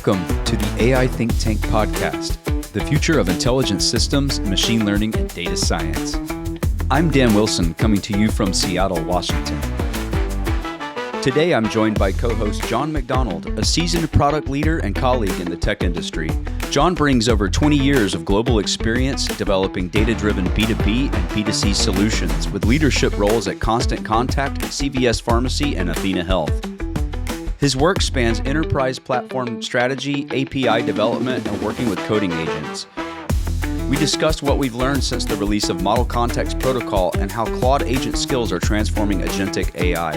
Welcome to the AI Think Tank podcast, the future of intelligent systems, machine learning, and data science. I'm Dan Wilson, coming to you from Seattle, Washington. Today, I'm joined by co-host John McDonald, a seasoned product leader and colleague in the tech industry. John brings over 20 years of global experience developing data-driven B2B and B2C solutions with leadership roles at Constant Contact, CVS Pharmacy, and Athena Health. His work spans enterprise platform strategy, API development, and working with coding agents. We discussed what we've learned since the release of Model Context Protocol and how Claude Agent Skills are transforming agentic AI.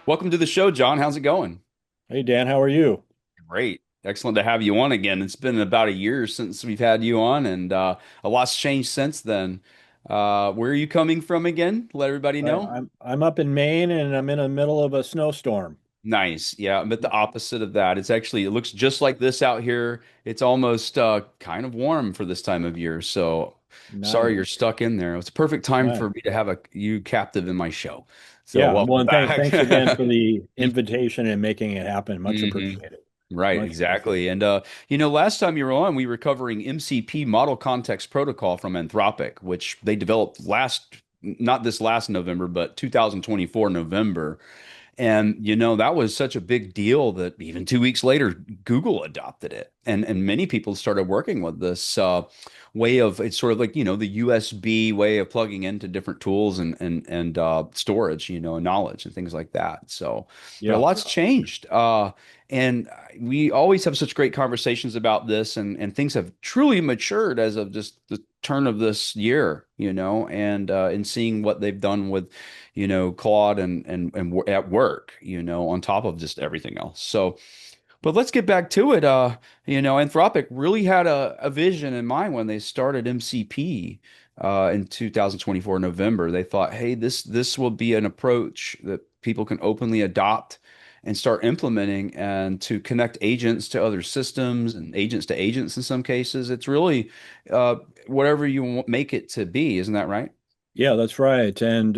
Welcome to the show, John. How's it going? Hey, Dan, how are you? Great. Excellent to have you on again. It's been about a year since we've had you on, and a lot's changed since then. Where are you coming from again? Let everybody know. I'm up in Maine and I'm in the middle of a snowstorm. Nice. Yeah, but the opposite of that. It looks just like this out here. It's almost kind of warm for this time of year. So sorry you're Nice. stuck in there. It's a perfect time Right. for me to have you captive in my show. So Yeah. Well, welcome and back. thanks again for the invitation and making it happen. Much Mhm. appreciated. Right, Much appreciated. exactly. And last time you were on, we were covering MCP Model Context Protocol from Anthropic, which they developed not this last November, but 2024 November. And that was such a big deal that even 2 weeks later, Google adopted it, and many people started working with this way of it's sort of like the USB way of plugging into different tools and storage, and knowledge and things like that. So, but a Yeah. lot's changed, and we always have such great conversations about this, and things have truly matured as of just the turn of this year, and in seeing what they've done with Claude and at work, on top of just everything else. So, but let's get back to it. Anthropic really had a vision in mind when they started MCP in 2024 November. They thought, hey, this will be an approach that people can openly adopt and start implementing, and to connect agents to other systems and agents to agents in some cases. It's really uh, whatever you make it to be. Isn't that right? Yeah, that's right. And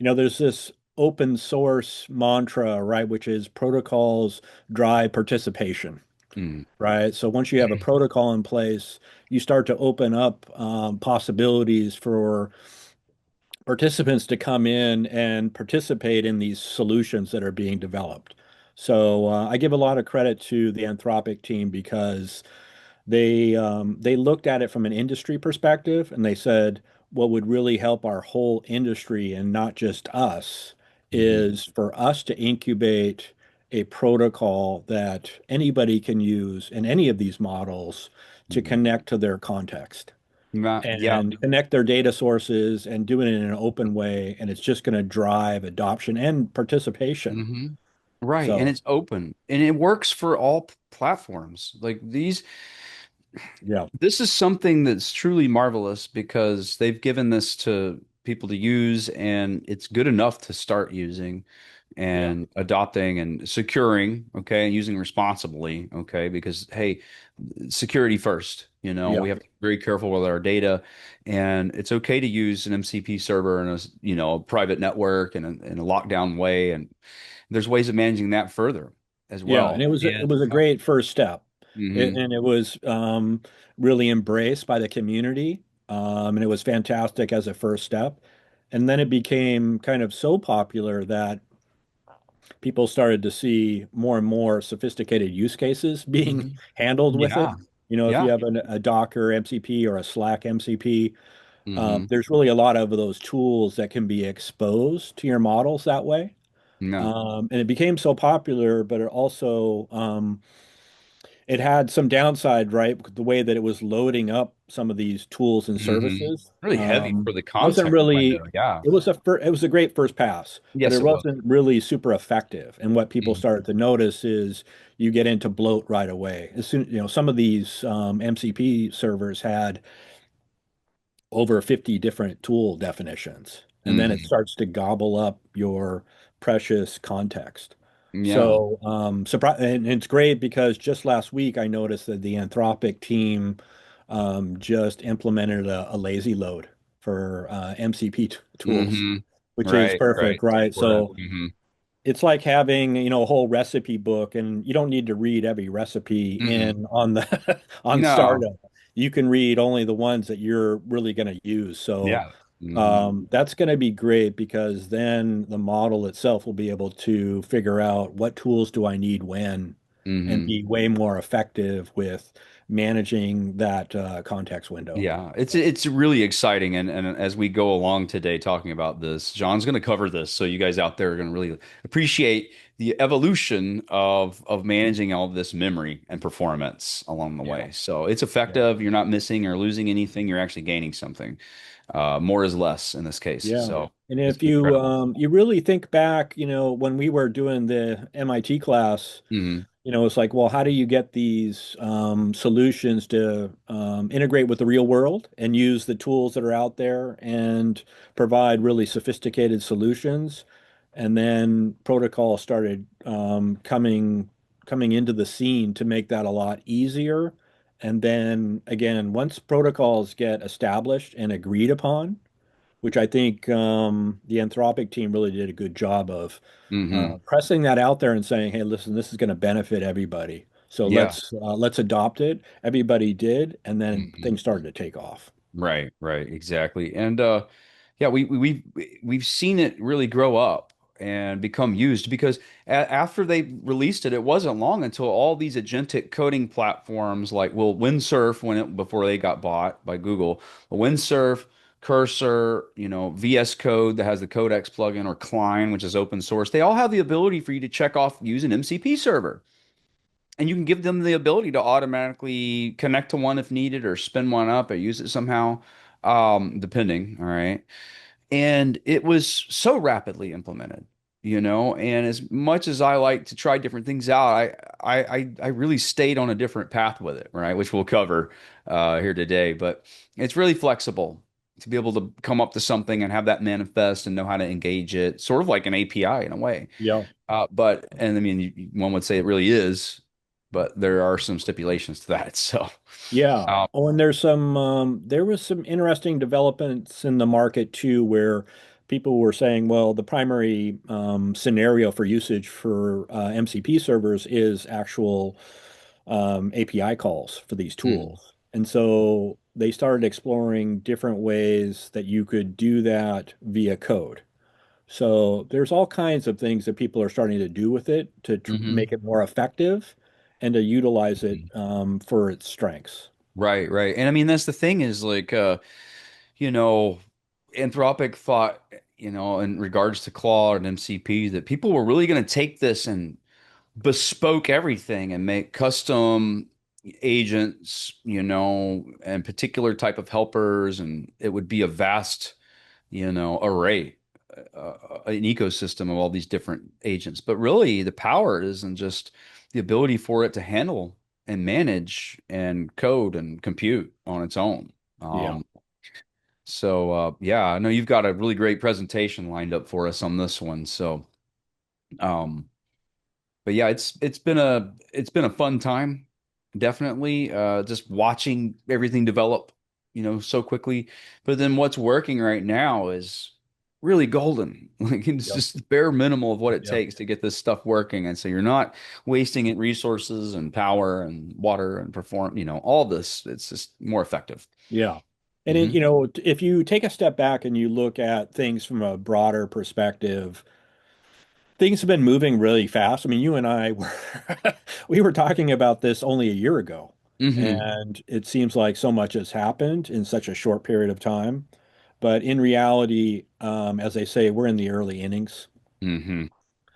there's this open source mantra, right, which is protocols drive participation. Mm. Right. So once you have a protocol in place, you start to open up possibilities for participants to come in and participate in these solutions that are being developed. So I give a lot of credit to the Anthropic team because they looked at it from an industry perspective and they said what would really help our whole industry and not just us Mhm. is for us to incubate a protocol that anybody can use in any of these models to Mhm. connect to their context Yeah. and connect their data sources and do it in an open way. And it's just going to drive adoption and participation. Hmm. Right. And So, it's open and it works for all platforms. Like yeah, this is something that's truly marvelous because they've given this to people to use, and it's good enough to start using yeah, and adopting and securing, okay, and using responsibly, okay, because hey, security first, yeah, we have to be very careful with our data, and it's okay to use an MCP server in a private network in a lockdown way, and there's ways of managing that further as yeah. And well. it And was a great first step. mhm. And it was really embraced by the community. And it was fantastic as a first step. And then it became kind of so popular that people started to see more and more sophisticated use cases being Mhm. handled with it. Yeah. If Yeah. you have a Docker MCP or a Slack MCP, Hmm. there's really a lot of those tools that can be exposed to your models that way. Yeah. And it became so popular, but it also it had some downside, right? The way that it was loading up some of these tools and Hmm. services Really heavy for the wasn't context really. window. Yeah. It was a great first pass, but Yes, it it was. wasn't really super effective. And what people Mm. started to notice is you get into bloat right away. As soon, some of these MCP servers had over 50 different tool definitions, and then it Hmm. starts to gobble up your precious context. Yeah. So, surprise, and it's great because just last week I noticed that the Anthropic team just implemented a lazy load for MCP tools, Hmm. which is Right. Right. perfect, It's right? important. So, Hmm. it's like having, a whole recipe book, and you don't need to read every recipe Mm-mm. in on the on No. startup. You can read only the ones that you're really going to use. So Yeah. Hmm. that's going to be great because then the model itself will be able to figure out what tools do I need when and Hmm. be way more effective with managing that context window. Yeah, it's really exciting, and as we go along today talking about this, John's going to cover this, so you guys out there are going to really appreciate the evolution of managing all of this memory and performance along the Yeah. way. So it's Yeah. effective. You're not missing or losing anything. You're actually gaining something. More is less in this case. Yeah. So And it's if you incredible. you really think back, when we were doing the MIT class, Hmm. it's like, well, how do you get these solutions to integrate with the real world and use the tools that are out there and provide really sophisticated solutions? And then protocol started coming into the scene to make that a lot easier. And then again, once protocols get established and agreed upon, which I think the Anthropic team really did a good job of Hmm. pressing that out there and saying, "Hey, listen, this is going to benefit everybody. So Yeah. let's adopt it." Everybody did, and then Hmm. things started to take off. Right, right, exactly. And yeah, we've seen it really grow up and become used because after they released it, it wasn't long until all these agentic coding platforms like Windsurf before they got bought by Google, Windsurf, Cursor, VS Code that has the Codex plugin or Klein, which is open source. They all have the ability for you to check off use an MCP server. And you can give them the ability to automatically connect to one if needed or spin one up or use it somehow, depending. All right. And it was so rapidly implemented, and as much as I like to try different things out, I really stayed on a different path with it, right? Which we'll cover here today. But it's really flexible to be able to come up to something and have that manifest and know how to engage it, sort of like an API in a way. Yeah. And I mean, one would say it really is, but there are some stipulations to that. So, Yeah. um, Oh, and there was some interesting developments in the market too, where people were saying, well, the primary scenario for usage for MCP servers is actual API calls for these mm, tools. And so they started exploring different ways that you could do that via code. So there's all kinds of things that people are starting to do with it to mhm, make it more effective and to utilize it mhm. for its strengths. Right, right. And I mean, that's the thing is like, you know, Anthropic thought, in regards to Claude and MCP, that people were really going to take this and bespoke everything and make custom agents, and particular type of helpers, and it would be a vast, array, an ecosystem of all these different agents. But really, the power isn't just the ability for it to handle and manage and code and compute on its own. Yeah. Yeah, I know you've got a really great presentation lined up for us on this one. Um, but yeah, it's been a fun time, definitely. Just watching everything develop, so quickly. But then what's working right now is really golden. Like it's Yep. just the bare minimal of what it Yep. takes to get this stuff working, and so you're not wasting it resources and power and water and perform, all this. It's just more effective. Yeah. And Hmm. if you take a step back and you look at things from a broader perspective, things have been moving really fast. I mean, you and I were we were talking about this only a year ago, Hmm. and it seems like so much has happened in such a short period of time. But in reality, as they say, we're in the early innings. Hmm.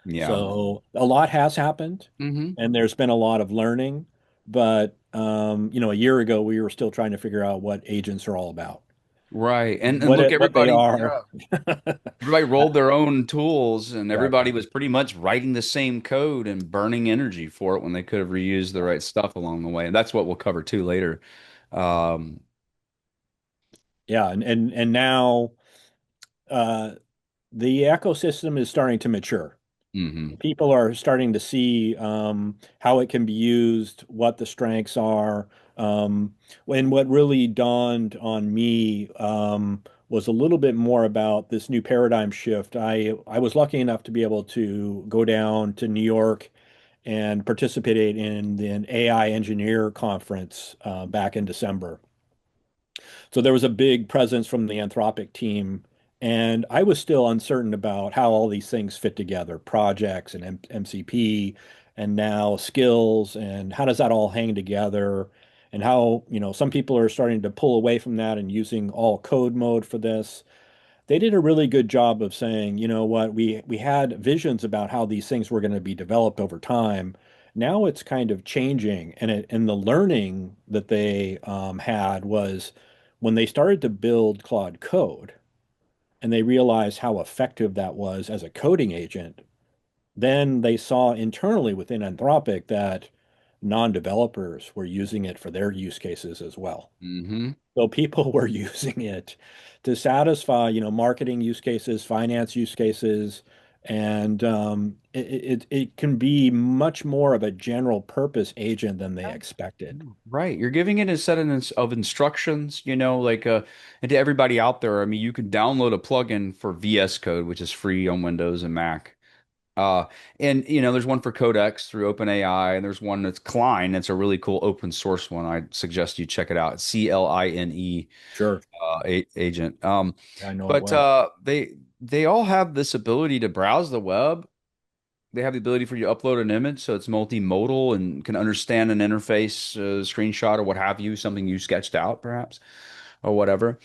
Yeah. So a lot has happened, Hmm. and there's been a lot of learning. But a year ago, we were still trying to figure out what agents are all about, Right. And what look, what they everybody, are. yeah, everybody rolled their own tools and everybody Exactly. was pretty much writing the same code and burning energy for it when they could have reused the right stuff along the way. And that's what we'll cover too later. Um, Yeah, and now uh, the ecosystem is starting to mature. mhm, People are starting to see how it can be used, what the strengths are. And what really dawned on me was a little bit more about this new paradigm shift. I was lucky enough to be able to go down to New York and participate in an AI engineer conference back in December. So there was a big presence from the Anthropic team, and I was still uncertain about how all these things fit together, projects and MCP, and now skills, and how does that all hang together, and how, some people are starting to pull away from that and using all code mode for this. They did a really good job of saying, you know what, we had visions about how these things were going to be developed over time. Now it's kind of changing, and the learning that they had was when they started to build Claude Code, and they realized how effective that was as a coding agent. Then they saw internally within Anthropic that non-developers were using it for their use cases as well. Hmm. So people were using it to satisfy, marketing use cases, finance use cases, and it can be much more of a general purpose agent than they Yeah. expected. Right. You're giving it a set of instructions, and to everybody out there, I mean, you can download a plugin for VS Code, which is free on Windows and Mac. Uh, and there's one for Codex through OpenAI, and there's one that's Klein. That's a really cool open source one. I suggest you check it out. It's CLINE Sure. agent. I know it But well. they all have this ability to browse the web. They have the ability for you to upload an image, so it's multimodal and can understand an interface, screenshot, or what have you, something you sketched out, perhaps, or whatever.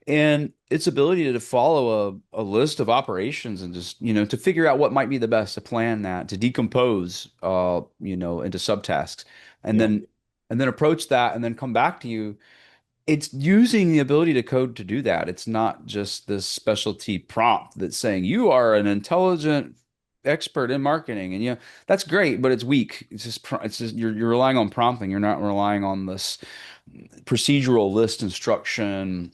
And its ability to follow a list of operations and just, to figure out what might be the best to plan that, to decompose, into subtasks, and Yeah. then approach that, and then come back to you. It's using the ability to code to do that. It's not just this specialty prompt that's saying you are an intelligent expert in marketing, and that's great, but it's weak. It's just you're relying on prompting. You're not relying on this procedural list instruction,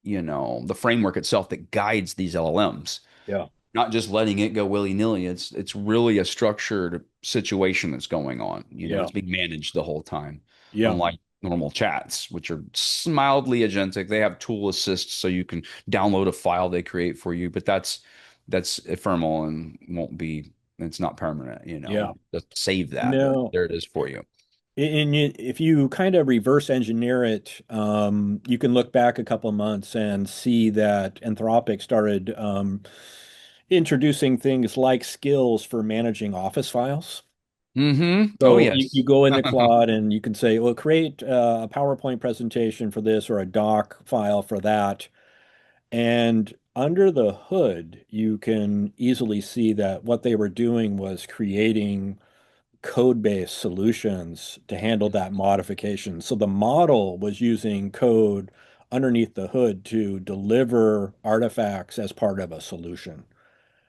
the framework itself that guides these LLMs, Yeah. not just letting it go willy-nilly. It's really a structured situation that's going on. Yeah. It's being managed the whole time, Yeah. unlike normal chats, which are mildly agentic. They have tool assists, so you can download a file they create for you, but that's ephemeral and won't be. It's not permanent. Yeah. Just save that, but No. there it is for you. And if you kind of reverse engineer it, you can look back a couple of months and see that Anthropic started introducing things like skills for managing Office files. Oh So you yes. go into Claude and you can say, well, create a PowerPoint presentation for this or a doc file for that. And under the hood, you can easily see that what they were doing was creating code-based solutions to handle that modification. So the model was using code underneath the hood to deliver artifacts as part of a solution.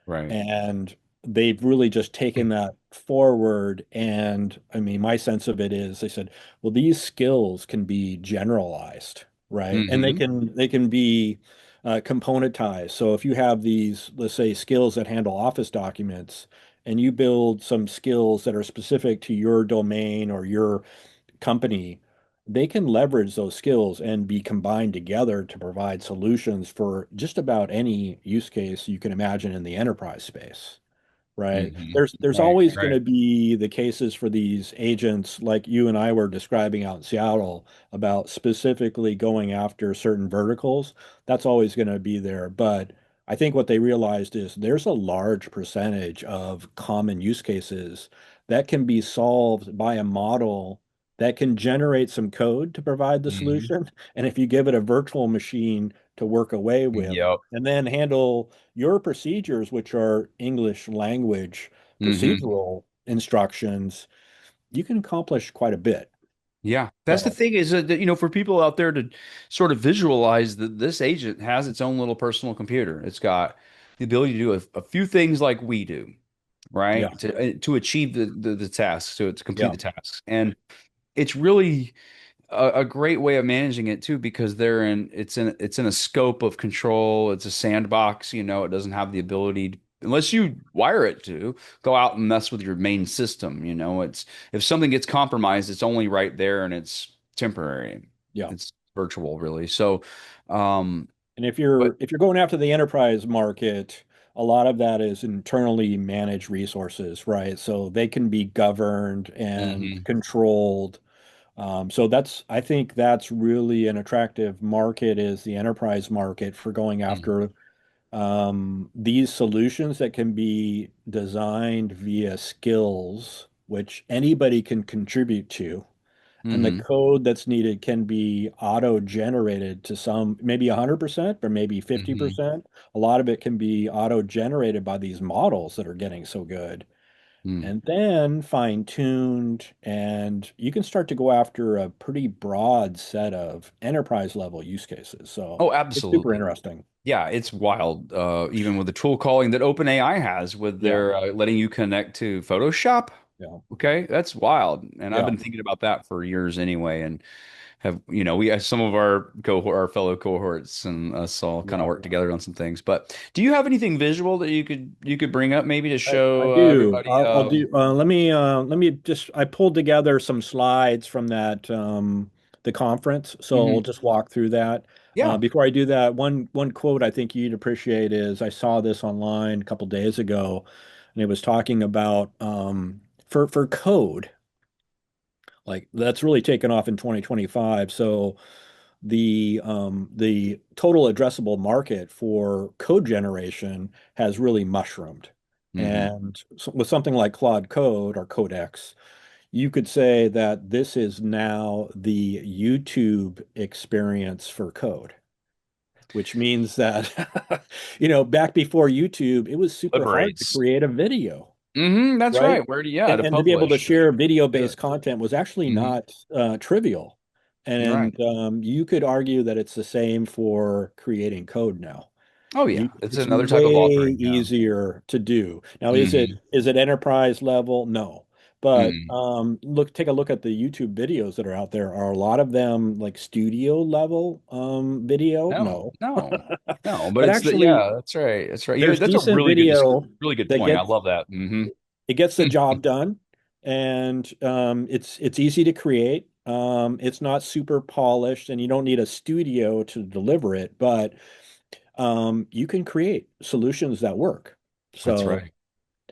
Right. And they've really just taken that forward. And I mean, my sense of it is they said, well, these skills can be generalized, right? And they Hmm. can be componentized. So if you have these, let's say, skills that handle Office documents, and you build some skills that are specific to your domain or your company, they can leverage those skills and be combined together to provide solutions for just about any use case you can imagine in the enterprise space, right? There's Right. always going Right. to be the cases for these agents like you and I were describing out in Seattle about specifically going after certain verticals. That's always going to be there. But I think what they realized is there's a large percentage of common use cases that can be solved by a model that can generate some code to provide the Hmm. solution. And if you give it a virtual machine to work away with, Yep. and then handle your procedures, which are English language Hmm. procedural instructions, you can accomplish quite a bit. Yeah, that's the So, thing is that, for people out there to sort of visualize that this agent has its own little personal computer. It's got the ability to do a few things like we do, yeah, right? To achieve the tasks, to complete yeah, the tasks. And it's really a great way of managing it too, because it's in a scope of control. It's a sandbox, it doesn't have the ability unless you wire it to go out and mess with your main system. It's if something gets compromised, it's only right there and it's temporary. yeah, It's virtual really. So, um, And But if you're going after the enterprise market, a lot of that is internally managed resources, right? So they can be governed and hmm controlled. So I think that's really an attractive market is the enterprise market for going after these solutions that can be designed via skills, which anybody can contribute to. And the hmm code that's needed can be auto-generated to some, maybe 100%, or maybe hmm 50%. A lot of it can be auto-generated by these models that are getting so good. mm. And then fine-tuned, and you can start to go after a pretty broad set of enterprise level use cases. So Oh, it's super absolutely. interesting. Yeah, it's wild. Even with the tool calling that OpenAI has with Yeah, their letting you connect to Photoshop. yeah, Okay, that's wild. And I've yeah. been thinking about that for years anyway. And have, we have some of our our fellow cohorts and us all kind of Yeah. work together on some things. But do you have anything visual that you could bring up maybe to I show do. everybody? I'll do. Let me just. I pulled together some slides from that the conference, so Mhm. I'll just walk through that. Yeah. Before I do that, one quote I think you'd appreciate is I saw this online a couple days ago, and it was talking about for code, like that's really taken off in 2025. So the total addressable market for code generation has really mushroomed. hmm And with something like Claude Code or Codex, you could say that this is now the YouTube experience for code, which means that, back before YouTube, it was super hard to Liberates. create a video, That's right? right. Where do yeah, to And to be able to publish or share do it. video-based content was actually hmm not trivial. You're right. And you could argue that it's the same for creating code now. Oh yeah. It's It's another type way of authoring. Yeah. easier to do. Now, hmm is it enterprise level? No. But mm take a look at the YouTube videos that are out there. Are a lot of them like studio level video? No, No. no, no. But But it's the actually, yeah, that's right. That's right. there's That's a decent really good video really good that point. I gets love that. it gets the job done, and it's easy to create. It's not super polished, and you don't need a studio to deliver it, but you can create solutions that work. That's So right.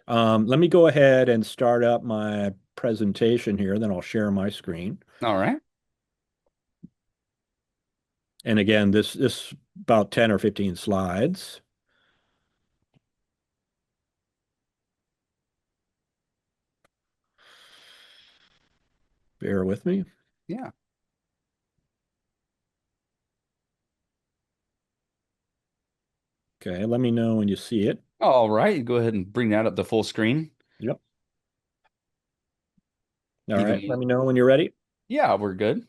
let me go ahead and start up my presentation here, then I'll share my screen. All right. And again, this about 10 or 15 slides. Bear with me. Yeah. Okay, let me know when you see it. All right. Go ahead and bring that up to full screen. Yep. All Even right, let me know when you're ready. yeah, we're good.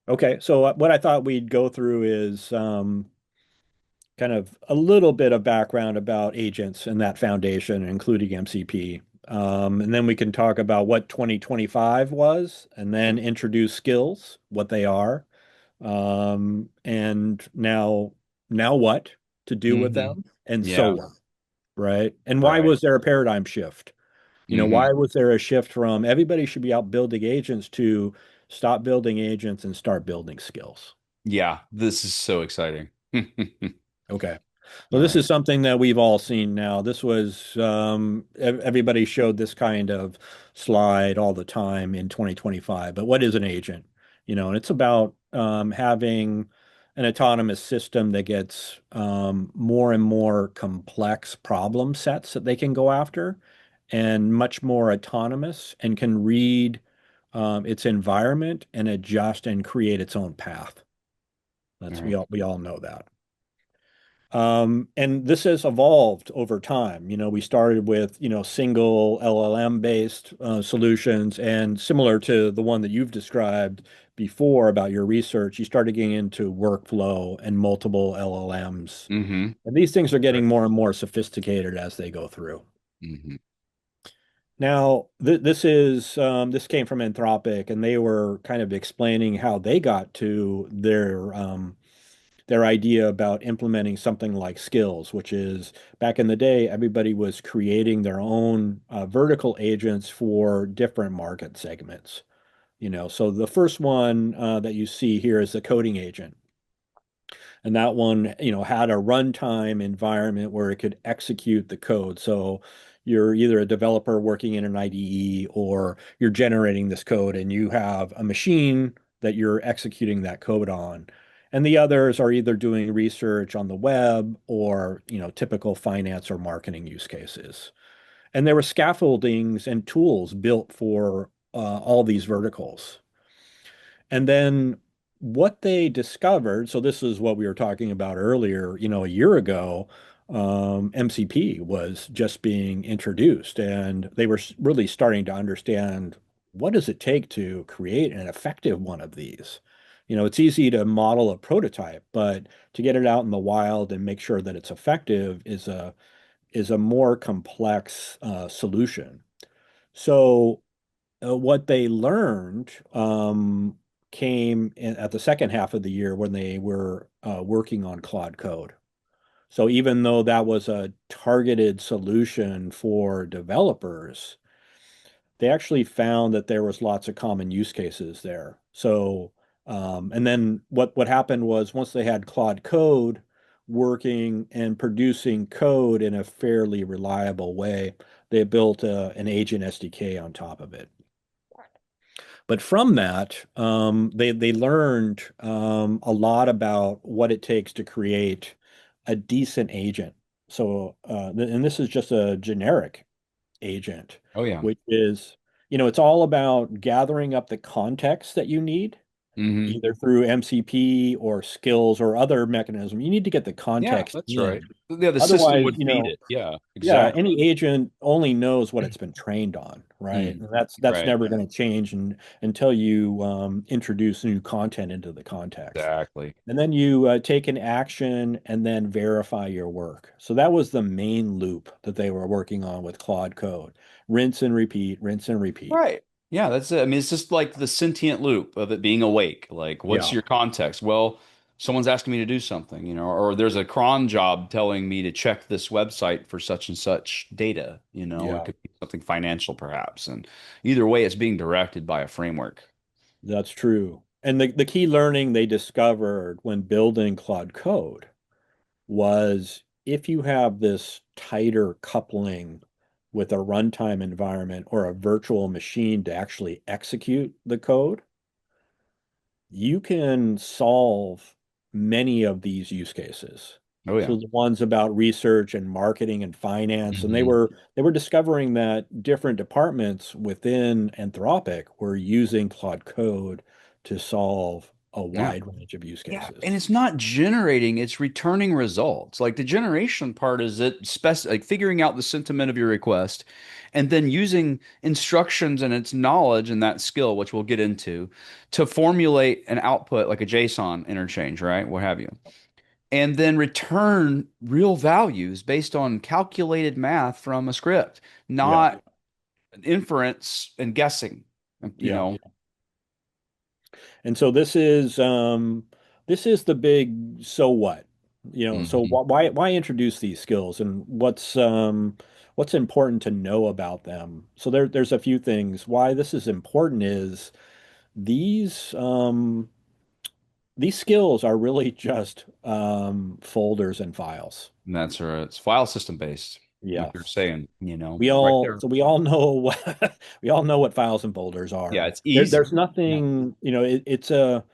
Okay, so what I thought we'd go through is kind of a little bit of background about agents and that foundation, including MCP. And then we can talk about what 2025 was, and then introduce skills, what they are, and now what to do with hmm them, and so Yeah. on, right? And why Right. was there a paradigm shift? hmm Why was there a shift from everybody should be out building agents to stop building agents and start building skills? Yeah. This is so exciting. Okay. Well, All this right. is something that we've all seen now. This was everybody showed this kind of slide all the time in 2025. But what is an agent? And it's about having an autonomous system that gets more and more complex problem sets that they can go after, and much more autonomous and can read its environment and adjust and create its own path. All That's right. we all know that. And this has evolved over time. We started with, single LLM based solutions, and similar to the one that you've described before about your research, you started getting into workflow and multiple LLMs. hmm And these things are Right. getting more and more sophisticated as they go through. hmm Now, this came from Anthropic, and they were kind of explaining how they got to their idea about implementing something like skills, which is back in the day, everybody was creating their own vertical agents for different market segments. So the first one that you see here is the coding agent. And that one, had a runtime environment where it could execute the code. So you're either a developer working in an IDE or you're generating this code and you have a machine that you're executing that code on. And the others are either doing research on the web or, typical finance or marketing use cases. And there were scaffoldings and tools built for all these verticals. And then what they discovered, so this is what we were talking about earlier, a year ago, MCP was just being introduced, and they were really starting to understand what does it take to create an effective one of these. It's easy to model a prototype, but to get it out in the wild and make sure that it's effective is a more complex solution. So what they learned came at the second half of the year when they were working on Claude Code. So even though that was a targeted solution for developers, they actually found that there was lots of common use cases there. So, and then what happened was once they had Claude Code working and producing code in a fairly reliable way, they built an agent SDK on top of it. But from that, they learned a lot about what it takes to create a decent agent. So, and this is just a generic agent, Oh yeah. which is, it's all about gathering up the context that you need, Hmm. either through MCP or skills or other mechanism. You need to get the Yeah, context that's right. in. Yeah, the system Otherwise, would feed it. Yeah, yeah, exactly. any agent only knows what it's been trained on, right? Mm, And that's right. never going to change until you introduce new content into the context. Exactly. And then you take an action and then verify your work. So that was the main loop that they were working on with Claude Code. Rinse and repeat, rinse and repeat. Right. Yeah, that's it. I mean, it's just like the sentient loop of it being awake. Like, what's Yeah, your context? Well, someone's asking me to do something, or there's a cron job telling me to check this website for such and such data, it yeah, could be something financial perhaps. And either way, it's being directed by a framework. that's true. And the key learning they discovered when building Claude Code was if you have this tighter coupling with a runtime environment or a virtual machine to actually execute the code, you can solve many of these use cases. Oh yeah. So the ones about research and marketing and finance, and they Hmm. were they were discovering that different departments within Anthropic were using Claude Code to solve a Yeah. wide range of use Yeah, and cases. it's not generating, it's returning results. Like the generation part is like figuring out the sentiment of your request and then using instructions and its knowledge and that skill, which we'll get into, to formulate an output like a JSON interchange, right? What have you. And then return real values based on calculated math from a script, Yeah, not inference and guessing, you yeah. know. And so this is the big so what? So Mhm. why introduce these skills and what's important to know about them? So there's a few things. Why this is important is these these skills are really just folders and files. And that's right. It's file system based, like you're Yes. saying, We right all there. so we all know what we all know what files and folders Yeah, are. it's There's easy. Yeah. nothing, it's a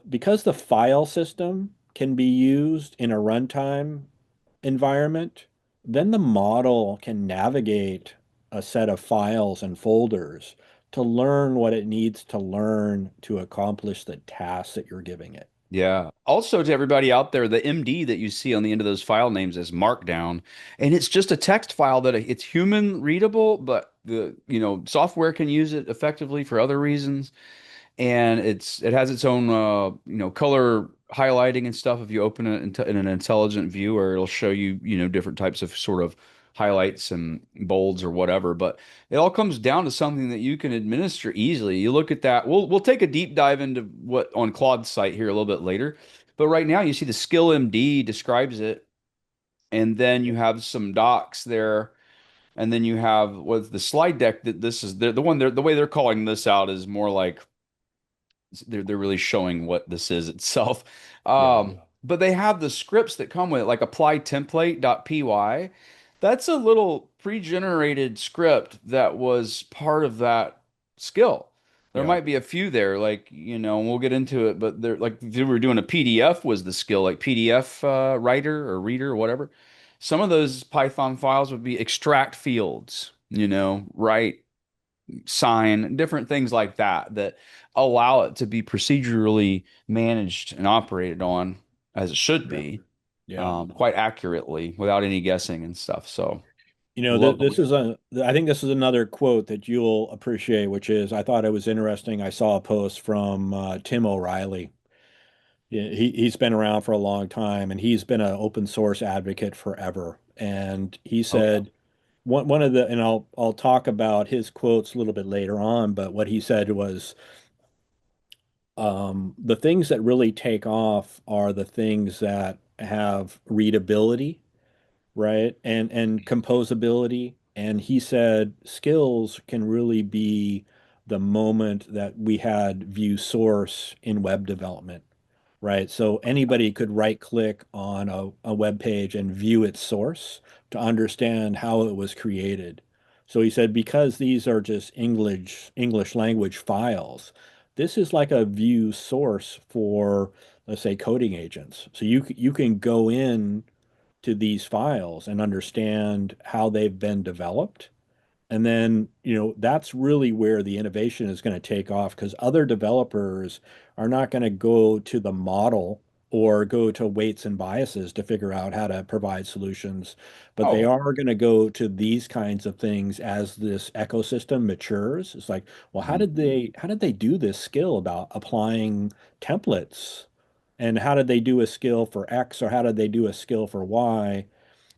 because the file system can be used in a runtime environment, then the model can navigate a set of files and folders to learn what it needs to learn to accomplish the task that you're giving it. Yeah. Also, to everybody out there, the MD that you see on the end of those file names is Markdown, and it's just a text file that it's human readable, but the software can use it effectively for other reasons. And it has its own color highlighting and stuff. If you open it in an intelligent viewer, it'll show you different types of sort of highlights and bolds or whatever. But it all comes down to something that you can administer easily. You look at that. We'll take a deep dive into what on Claude's site here a little bit later. But right now you see the skill MD describes it, and then you have some docs there. And then you have what the slide deck that this is the one the way they're calling this out is more like they're really showing what this is itself. Yeah. but they have the scripts that come with it, like apply template.py. That's a little pre-generated script that was part of that skill. There Yeah. might be a few there, like, and we'll get into it, but they're like if you were doing a PDF was the skill, like PDF writer or reader or whatever. Some of those Python files would be extract fields, write, sign, different things like that that allow it to be procedurally managed and operated on as it should Yeah. be, Yeah. quite accurately without any guessing and stuff. So This lovely. is I think this is another quote that you'll appreciate, which is, I thought it was interesting. I saw a post from Tim O'Reilly. Yeah, he's been around for a long time, and he's been an open source advocate forever. And he Oh yeah. said one of the, and I'll talk about his quotes a little bit later on, but what he said was, the things that really take off are the things that have readability, right? And composability. And he said skills can really be the moment that we had view source in web development, right? So anybody could right click on a web page and view its source to understand how it was created. So he said, because these are just English language files, this is like a view source for, let's say, coding agents. So you can go in to these files and understand how they've been developed. And then, that's really where the innovation is going to take off, because other developers are not going to go to the model or go to weights and biases to figure out how to provide solutions, but they Oh. are going to go to these kinds of things as this ecosystem matures. It's like, well, how Mhm. did they do this skill about applying templates? And how did they do a skill for X, or how did they do a skill for Y?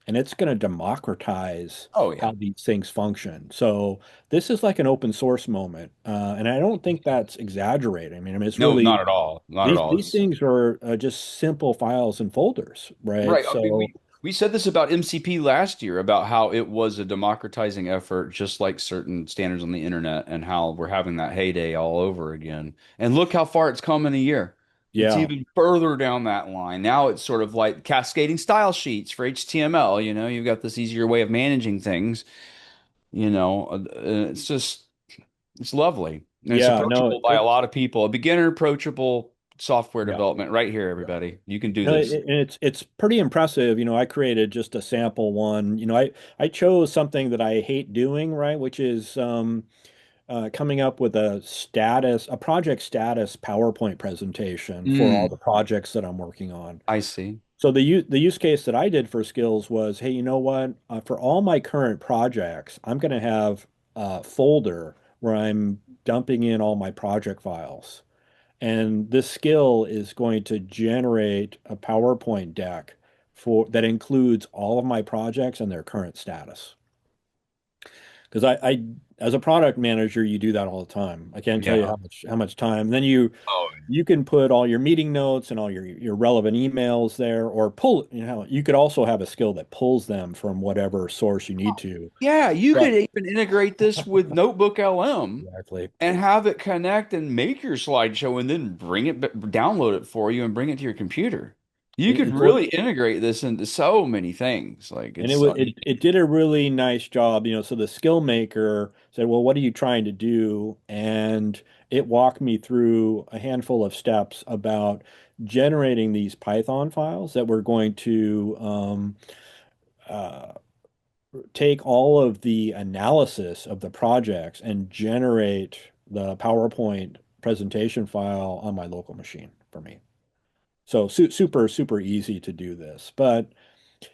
And it's going to democratize Oh yeah. how these things function. So this is like an open source moment, and I don't think that's exaggerating. I mean, it's No, not really, at all. Not at all. these It's things are just simple files and folders, right? right. I mean, So we said this about MCP last year about how it was a democratizing effort, just like certain standards on the internet, and how we're having that heyday all over again. And look how far it's come in a year. It's yeah, even further down that line. Now it's sort of like cascading style sheets for HTML. You've got this easier way of managing things. It's just it's lovely. And it's yeah, no, approachable by a it, lot of people. A beginner approachable software yeah. development right here, everybody. You can do No, this. it's pretty impressive. I created just a sample one. I chose something that I hate doing, right? Which is coming up with a project status PowerPoint presentation for all Mm, the projects that I'm working on. I see. So the use case that I did for Skills was, hey, you know what? For all my current projects, I'm going to have a folder where I'm dumping in all my project files. And this skill is going to generate a PowerPoint deck for that includes all of my projects and their current status. Because as a product manager, you do that all the time. I can't tell you Yeah. how much time. Then you can put all your meeting notes and all your relevant emails there, or pull, you could also have a skill that pulls them from whatever source you need to. Yeah, you But could even integrate this with Notebook LM exactly. and have it connect and make your slideshow and then download it for you and bring it to your computer. You could It's what really integrate this into so many things. Like And it's so neat. it did a really nice job, so the skill maker said, "Well, what are you trying to do?" And it walked me through a handful of steps about generating these Python files that were going to uh, take all of the analysis of the projects and generate the PowerPoint presentation file on my local machine for me. So super, super easy to do this. But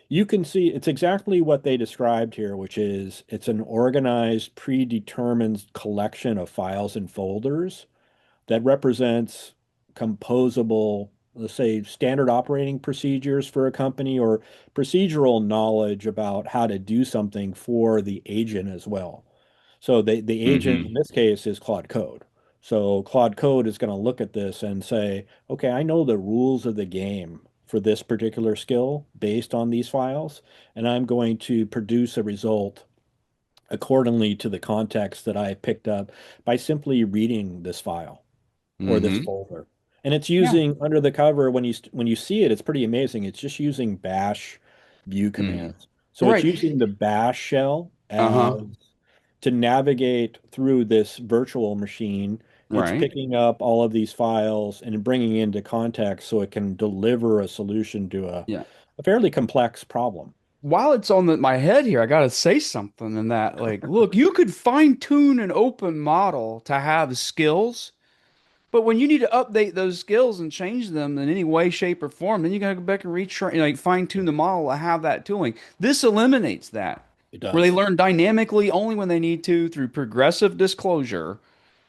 you can see it's exactly what they described here, which is it's an organized, predetermined collection of files and folders that represents composable, let's say, standard operating procedures for a company, or procedural knowledge about how to do something for the agent as well. So the agent in Hmm. this case is Claude Code. So Claude Code is going to look at this and say, okay, I know the rules of the game for this particular skill based on these files, and I'm going to produce a result accordingly to the context that I picked up by simply reading this file or this Hmm. folder. And it's Yeah. using under the cover when when you see it, it's pretty amazing. It's just using bash view Mm. commands. So it's Right. using the bash shell Uh-huh. as to navigate through this virtual machine. It's Right. picking up all of these files and bringing into context so it can deliver a solution to Yeah. a fairly complex problem. While it's on my head here, I gotta say something in that, like, look, you could fine tune an open model to have skills, but when you need to update those skills and change them in any way, shape, or form, then you gotta go back and retrain, like fine tune the model to have that tooling. This eliminates that, It where they does. learn dynamically only when they need to through progressive disclosure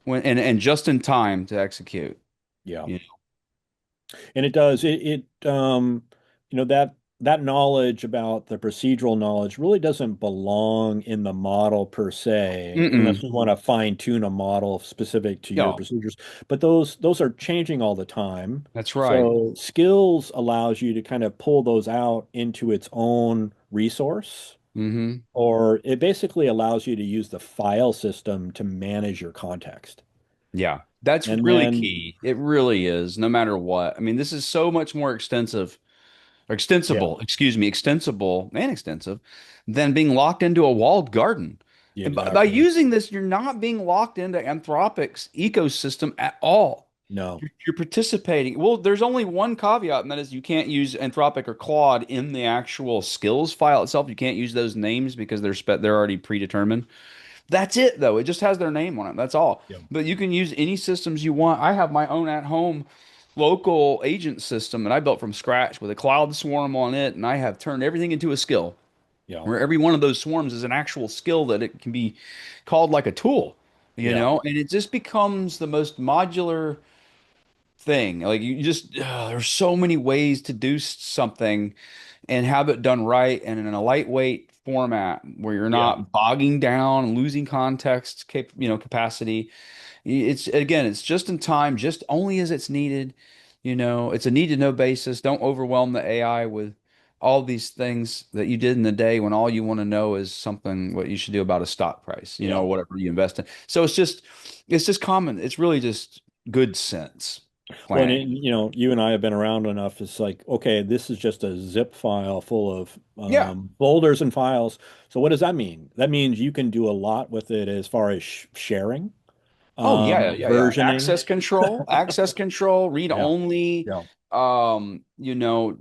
when and just in time to execute. Yeah. You And it does. That knowledge about the procedural knowledge really doesn't belong in the model per know? se, unless Mm-mm. you want to fine tune a model specific to your No, procedures. But those are changing all the time. that's right. So skills allows you to kind of pull those out into its own resource, Mm-hmm. or it basically allows you to use the file system to manage your context. Yeah, that's And really then, key. It really is, no matter what. I mean, this is so much more extensive or yeah, extensible, excuse me, extensible and extensive than being locked into a walled garden. yeah, And by exactly. using this, you're not being locked into Anthropic's ecosystem at all. No, You're participating. Well, there's only one caveat, and that is you can't use Anthropic or Claude in the actual skills file itself. You can't use those names because they're already predetermined. That's it, though. It just has their name on it. That's all. yeah, But you can use any systems you want. I have my own at home local agent system that I built from scratch with a cloud swarm on it, and I have turned everything into a skill yeah, where every one of those swarms is an actual skill that it can be called like a tool, yeah. and it just becomes the most modular thing. Like you just, there's so many ways to do something and have it done right and in a lightweight format where you're Yeah. not bogging down and losing context, capacity. It's again, it's just in time, just only as it's needed. It's a need to know basis. Don't overwhelm the AI with all these things that you did in the day when all you want to know is something what you should do about a stock price, Yeah. or whatever you invest in. So it's just common. It's really just good sense Well, and planning. you and I have been around enough. It's like, okay, this is just a zip file full of Yeah. folders and files. So what does that mean? That means you can do a lot with it as far as sh sharing, Oh yeah, yeah, yeah. versioning. Access control, read Yeah. only, Yeah.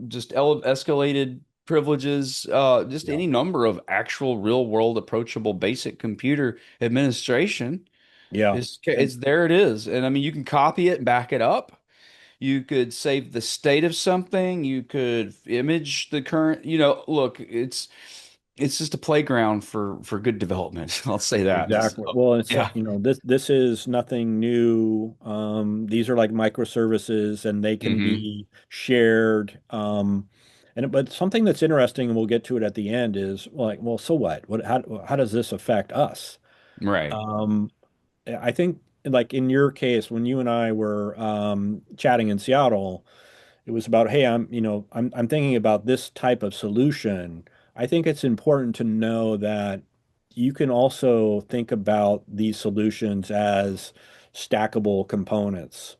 just escalated privileges, just Yeah. any number of actual real world approachable basic computer administration Yeah. it's And there it is. And I mean you can copy it and back it up. You could save the state of something, you could image the current, look, it's just a playground for good development. I'll say that. exactly. So, Well, it's yeah. this is nothing new. These are like microservices and they can Hmm. be shared. But something that's interesting, and we'll get to it at the end, is like, well, so what? How does this affect us? Right. Um, I think like in your case, when you and I were chatting in Seattle, it was about, hey, I'm thinking about this type of solution. I think it's important to know that you can also think about these solutions as stackable components.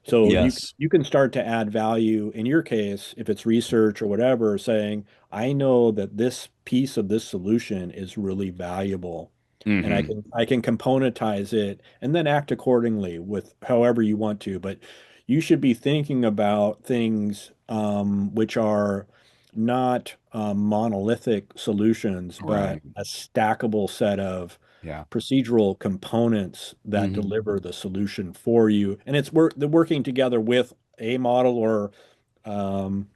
So Yes. you can start to add value in your case, if it's research or whatever, saying, I know that this piece of this solution is really valuable. And Hmm. I can componentize it and then act accordingly with however you want to. But you should be thinking about things which are not monolithic solutions, but Right. a stackable set of Yeah. procedural components that Hmm. deliver the solution for you. And they're working together with a model or um,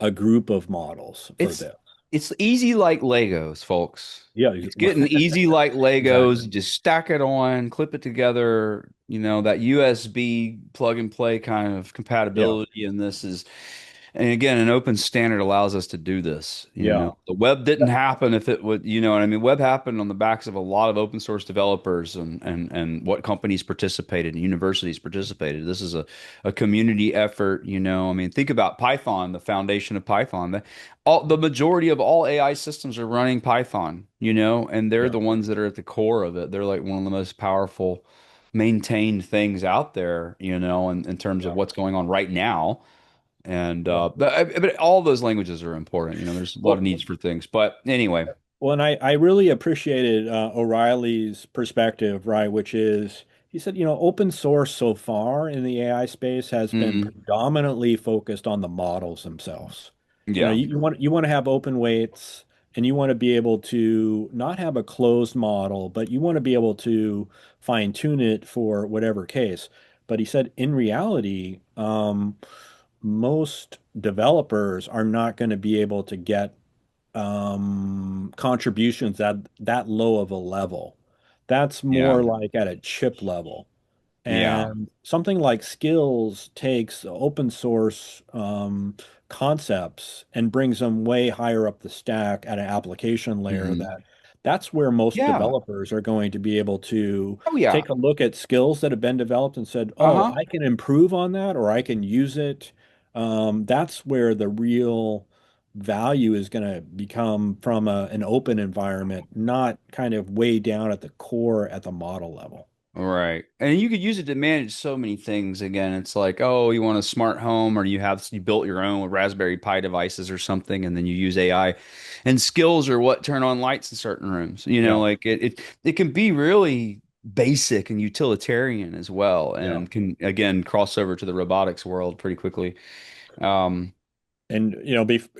a group of models for It's this. it's easy like Legos, folks. Yeah, It's getting easy like Legos. exactly. You just stack it on, clip it together. That USB plug and play kind of Yeah, compatibility in this is. And again, an open standard allows us to do this. yeah, The web didn't happen if it would, what I mean? Web happened on the backs of a lot of open source developers and what companies participated and universities participated. This is a community effort, I mean, think about Python, the foundation of Python. The majority of all AI systems are running Python, and they're yeah, the ones that are at the core of it. They're like one of the most powerful. maintained things out there, in terms of Yeah. what's going on right now. And Yeah. but all those languages are important. There's a lot of Well, needs for things. But anyway, well, and I really appreciated O'Reilly's perspective, right? Which is, he said, open source so far in the AI space has been mhm, predominantly focused on the models themselves. yeah, You want to have open weights, and you want to be able to not have a closed model, but you want to be able to fine tune it for whatever case. But he said, in reality, most developers are not going to be able to get contributions at that low of a level. That's yeah, more like at a chip level. yeah, And something like Skills takes open source concepts and brings them way higher up the stack at an application layer hmm, that's where most yeah, developers are going to be able to oh yeah, take a look at skills that have been developed and said, oh, uh-huh. I can improve on that or I can use it. That's where the real value is going to become from an open environment, not kind of way down at the core at the model level. Right. And you could use it to manage so many things. Again, it's like, oh, you want a smart home, or you built your own with Raspberry Pi devices or something, and then you use AI. And skills are what turn on lights in certain rooms. Yeah. Like it can be really basic and utilitarian as well, Yeah. and can again cross over to the robotics world pretty quickly. Um, And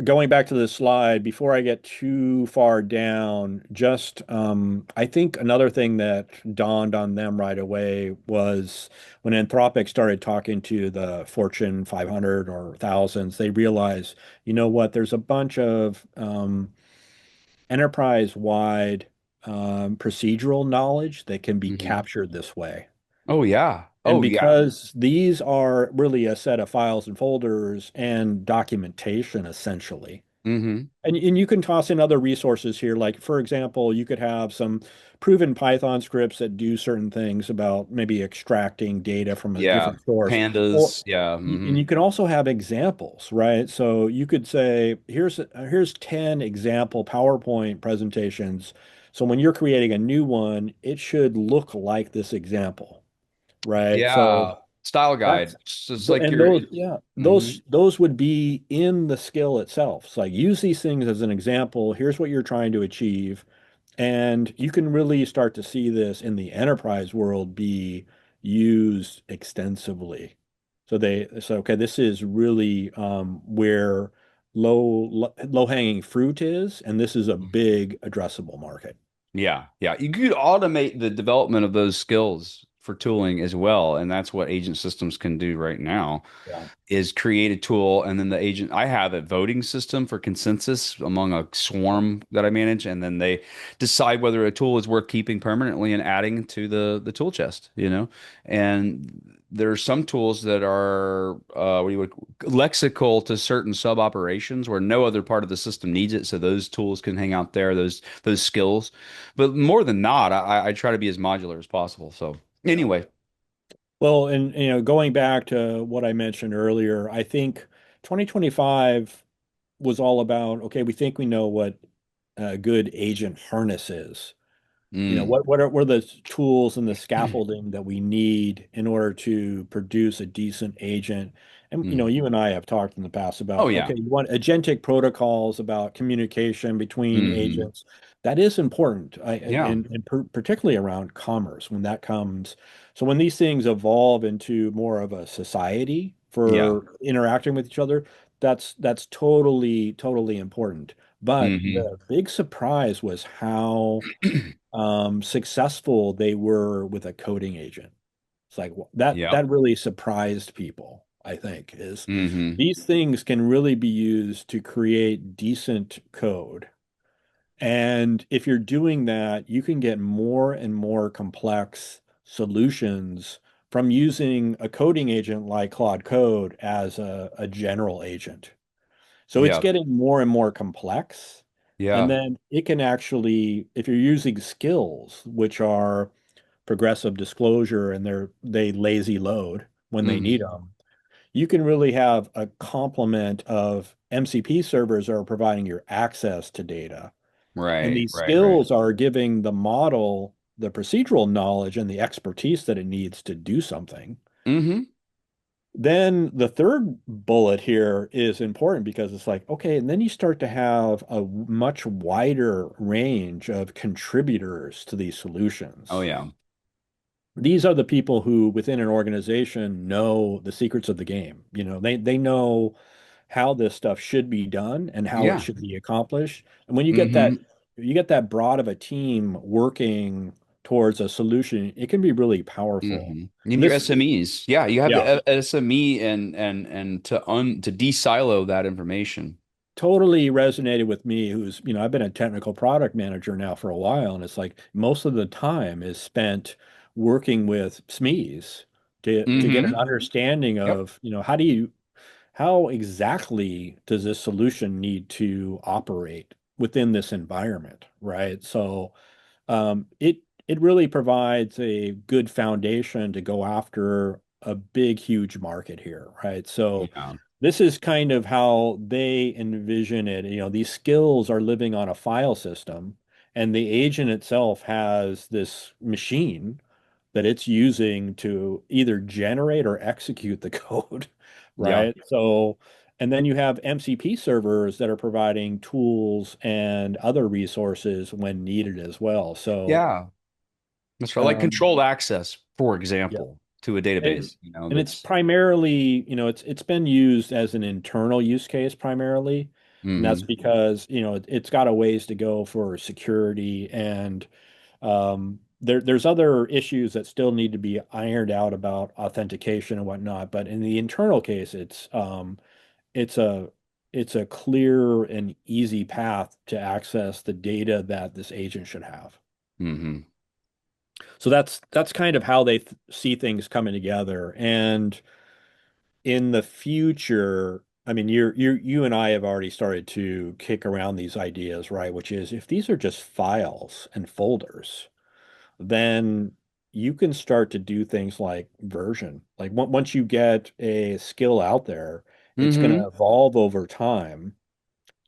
going back to the slide, before I get too far down, just I think another thing that dawned on them right away was when Anthropic started talking to the Fortune 500 or thousands, they realized, you know what, there's a bunch of enterprise-wide procedural knowledge that can be mhm. captured this way. Oh yeah. And Oh yeah. because these are really a set of files and folders and documentation, essentially. Hmm. And you can toss in other resources here. Like, for example, you could have some proven Python scripts that do certain things about maybe extracting data from a Yeah. different source. Or Pandas. Yeah. and Hmm. you can also have examples, right? So you could say, here's 10 example PowerPoint presentations. So when you're creating a new one, it should look like this example, right? So Yeah. Style guide. that's It's just like and you're. those, yeah, Mhm. those would be in the skill itself. So like use these things as an example. Here's what you're trying to achieve. And you can really start to see this in the enterprise world be used extensively. So okay, this is really where low hanging fruit is, and this is a big addressable market. Yeah, yeah. You could automate the development of those skills for tooling as well, and that's what agent systems can do right now. Yeah. Is create a tool, and then the agent, I have a voting system for consensus among a swarm that I manage, and then they decide whether a tool is worth keeping permanently and adding to the tool chest. And there are some tools that are what you would lexical to certain sub operations where no other part of the system needs it, so those tools can hang out there, those skills. But more than not, I try to be as modular as possible. So Yeah. anyway. Well, and going back to what I mentioned earlier, I think 2025 was all about, okay, we think we know what a good agent harness is. Mm. What are the tools and the scaffolding that we need in order to produce a decent agent? And Mhm. you and I have talked in the past Oh about, yeah. okay, you want agentic protocols about communication between Hmm. agents. That is important, Yeah. and particularly around commerce when that comes. So when these things evolve into more of a society Yeah. for interacting with each other, that's totally important. But Hmm. the big surprise was how successful they were with a coding agent. It's like Yeah. that really surprised people, I think, is Hmm. these things can really be used to create decent code. And if you're doing that, you can get more and more complex solutions from using a coding agent like Claude Code as a general agent. So it's Yeah. getting more and more complex. And Yeah. then it can actually, if you're using skills, which are progressive disclosure and they lazy load when they need Hmm. them, you can really have a complement of MCP servers that are providing your access to data. And Right. these Right. Right. skills are giving the model the procedural knowledge and the expertise that it needs to do something. Mm-hmm. Then the third bullet here is important because it's like, okay, and then you start to have a much wider range of contributors to these Oh solutions. yeah. These are the people who within an organization know the secrets of the game. They know how this stuff should be done and how it Yeah. should be accomplished. And when Mm-hmm. you get that broad of a team working towards a solution, it can be really powerful. Mm-hmm. And And your this, SMEs. Yeah, you have the yeah, SME and to de-silo that information. totally resonated with me, I've been a technical product manager now for a while, and it's like most of the time is spent working with SMEs to get an Mm-hmm. understanding Yep. of, how exactly does this solution need to operate within this environment, right? So it really provides a good foundation to go after a big, huge market here, right? So Yeah. this is kind of how they envision it. These skills are living on a file system, and the agent itself has this machine that it's using to either generate or execute the code, Yeah. right? So, and then you have MCP servers that are providing tools and other resources when needed as well. So, Yeah. That's right. Like um, controlled access, for yeah. example, to a And database, and it's that's primarily, it's been used as an internal use case primarily. And that's mm-hmm. because, it's got a ways to go for security and there's other issues that still need to be ironed out about authentication and whatnot. But in the internal case, it's a it's a clear and easy path to access the data that this agent should have. Mm-hmm. So that's kind of how they see things coming together. And in the future, I mean, you and I have already started to kick around these ideas, right? Which is if these are just files and folders, then you can start to do things like version. Like once you get a skill out there, it's going Mm-hmm. to evolve over time.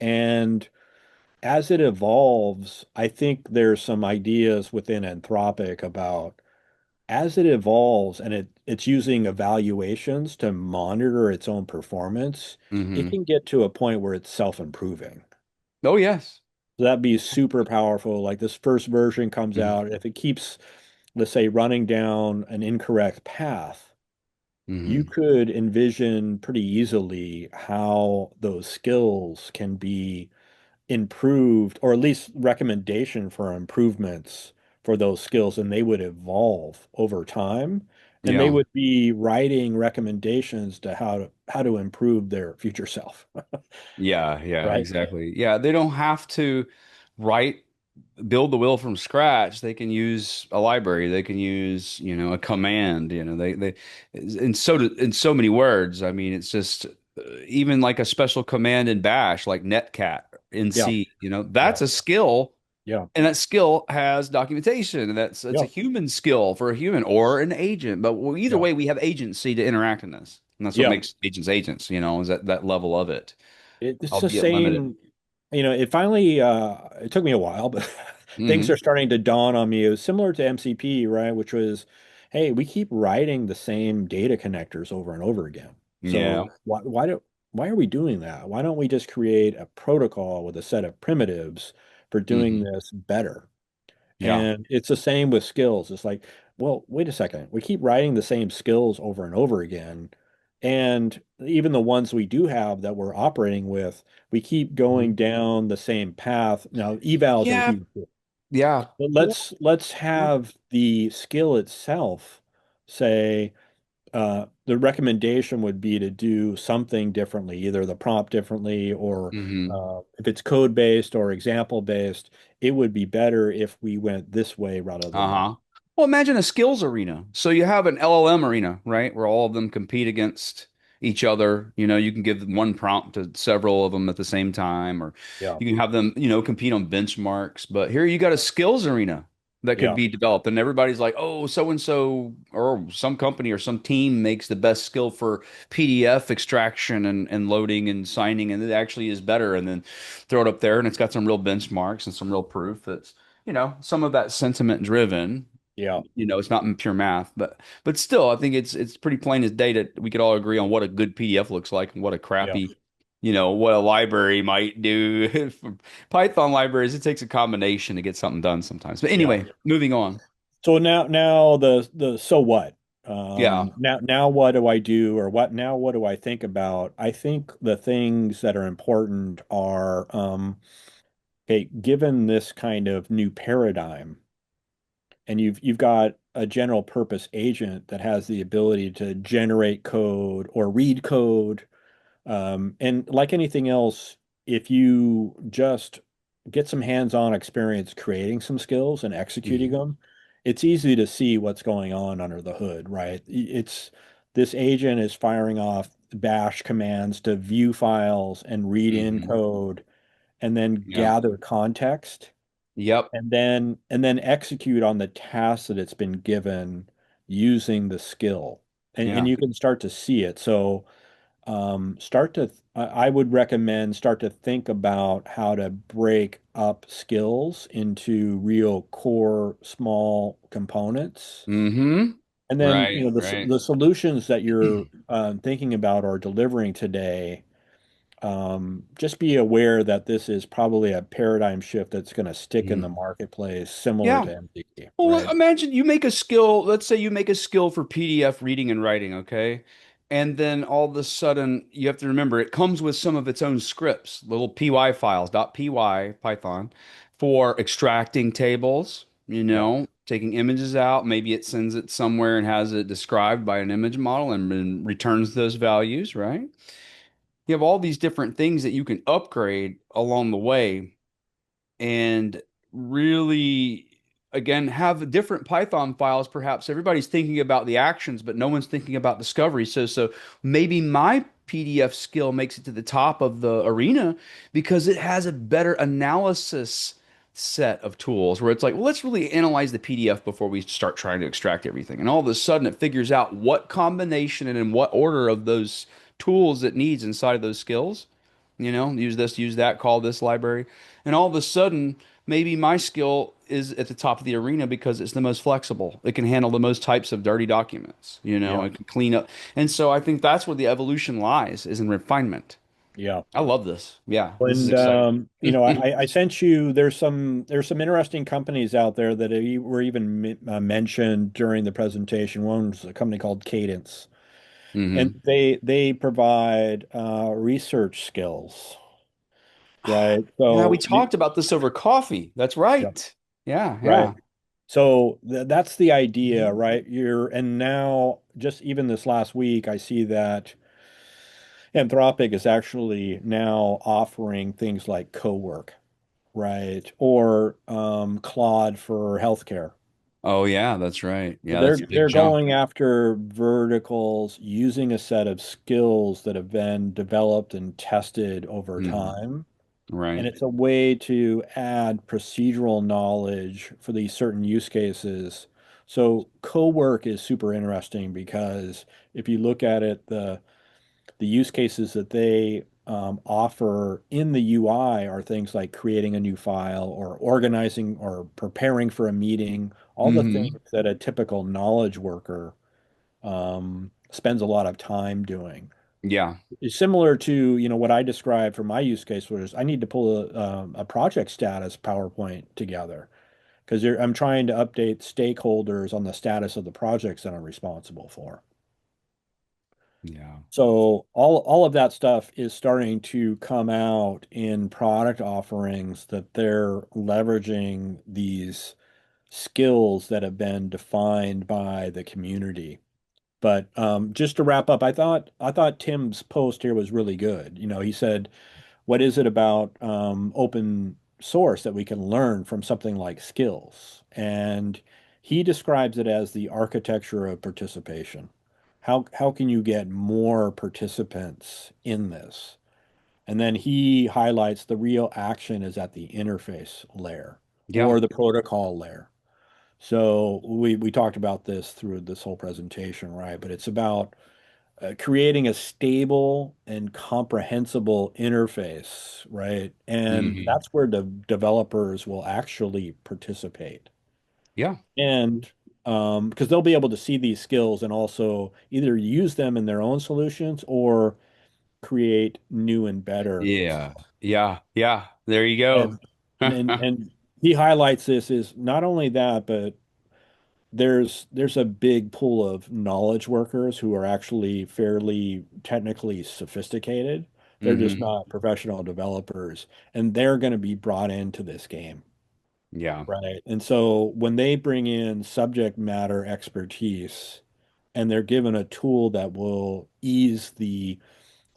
And as it evolves, I think there's some ideas within Anthropic about as it evolves and it's using evaluations to monitor its own performance, it Mm-hmm. can get to a point where it's self-improving. Oh yes. So that'd be super powerful. Like this first version comes Mm-hmm. out, if it keeps, let's say, running down an incorrect path, you Mm-hmm. could envision pretty easily how those skills can be improved, or at least recommendation for improvements for those skills, and they would evolve over time. And they Yeah. would be writing recommendations to how to improve their future self, Yeah, yeah, right? exactly. Yeah, they don't have to write build the wheel from scratch. They can use a library. They can use, a command, they in so many words. I mean, it's just even like a special command in Bash, like netcat in Yeah, C, yeah, that's a skill. yeah, And that skill has documentation, and it's a yeah, human skill for a human or an agent. But either yeah, way, we have agency to interact in this, and that's what yeah. makes agents agents. Is that level of it, It's the albeit limited. same, it finally it took me a while, but things Hmm. are starting to dawn on me. It was similar to MCP, right? Which was, hey, we keep writing the same data connectors over and over again. Yeah. So why are we doing that? Why don't we just create a protocol with a set of primitives for doing Hmm. this better? Yeah. And it's the same with skills. It's like, well, wait a second. We keep writing the same skills over and over again. And even the ones we do have that we're operating with, we keep going Mhm. down the same path. Now, evals are Yeah. huge. Yeah. But Well, let's yeah. have the skill itself say, the recommendation would be to do something differently, either the prompt differently, or Hmm. if it's code based or example based, it would be better if we went this way rather than that. Uh-huh. Well, imagine a skills arena. So you have an LLM arena, right, where all of them compete against each other. You can give one prompt to several of them at the same time, or Yeah, you can have them, compete on benchmarks. But here you got a skills arena that could yeah, be developed, and everybody's like, oh, so and so, or some company or some team makes the best skill for PDF extraction and loading and signing, and it actually is better. And then throw it up there, and it's got some real benchmarks and some real proof that's some of that sentiment driven. Yeah. It's not in pure math, but still, I think it's pretty plain as day that we could all agree on what a good PDF looks like and what a Yeah. crappy, what a library might do. For Python libraries, it takes a combination to get something done sometimes. But Yeah. anyway, moving on. So now the so what? Yeah. Now what do I do, or what do I think about? I think the things that are important are okay, given this kind of new paradigm, and you've got a general purpose agent that has the ability to generate code or read code. And like anything else, if you just get some hands-on experience creating some skills and executing Hmm. them, it's easy to see what's going on under the hood, right? It's this agent is firing off bash commands to view files and read in Hmm. code and then Yeah. gather context Yep. and then execute on the task that it's been given using the skill. And Yeah. you can start to see it. So I would recommend start to think about how to break up skills into real core small components. Hmm. And then, Right. Right. the solutions that you're thinking about or delivering today, just be aware that this is probably a paradigm shift that's going to stick in the Mhm. marketplace, similar Yeah. to MCP, Well, right? imagine you make a skill, let's say you make a skill for PDF reading and writing, okay? And then all of a sudden, you have to remember it comes with some of its own scripts, little py files, .py Python, for extracting tables, Yeah, taking images out. Maybe it sends it somewhere and has it described by an image model and returns those values, right? You have all these different things that you can upgrade along the way and really again have different Python files. Perhaps everybody's thinking about the actions, but no one's thinking about discovery. So maybe my PDF skill makes it to the top of the arena because it has a better analysis set of tools where it's like, well, let's really analyze the PDF before we start trying to extract everything. And all of a sudden it figures out what combination and in what order of those tools it needs inside of those skills. Use this, use that, call this library. And all of a sudden, maybe my skill is at the top of the arena because it's the most flexible. It can handle the most types of dirty documents. yeah, It can clean up. And so I think that's where the evolution lies, is in refinement. yeah. I love this. Yeah, this is And exciting. I sent you. There's some interesting companies out there that were even mentioned during the presentation. One's a company called Cadence, and Hmm. they provide research skills, right? Yeah, we So talked about this over coffee. That's yeah, right. Yeah, right. yeah. So that's the idea, right? And now just even this last week, I see that Anthropic is actually now offering things like co-work, right? Or Claude for healthcare. Oh, yeah, that's right. So Yeah, they're that's a big they're jump. going after verticals using a set of skills that have been developed and tested over Hmm. time. And Right. it's a way to add procedural knowledge for these certain use cases. So co-work is super interesting because if you look at it, the use cases that they offer in the UI are things like creating a new file or organizing or preparing for a meeting, all the Hmm. things that a typical knowledge worker spends a lot of time doing. Yeah. It's similar to, what I described for my use case was I need to pull a project status PowerPoint together because I'm trying to update stakeholders on the status of the projects that I'm responsible for. Yeah. So all of that stuff is starting to come out in product offerings that they're leveraging these skills that have been defined by the community. But just to wrap up, I thought Tim's post here was really good. He said, "What is it about open source that we can learn from something like skills?" And he describes it as the architecture of participation. How can you get more participants in this? And then he highlights the real action is at the interface layer Yeah. or the protocol layer. So we talked about this through this whole presentation, right? But it's about creating a stable and comprehensible interface, right? And Hmm. that's where the developers will actually participate. Yeah. And because they'll be able to see these skills and also either use them in their own solutions or create new and better. Yeah. Yeah. Yeah. There you go. And and he highlights this is not only that, but there's a big pool of knowledge workers who are actually fairly technically sophisticated. They're just Hmm. not professional developers, and they're going to be brought into this game, Yeah. right? And so when they bring in subject matter expertise and they're given a tool that will ease the,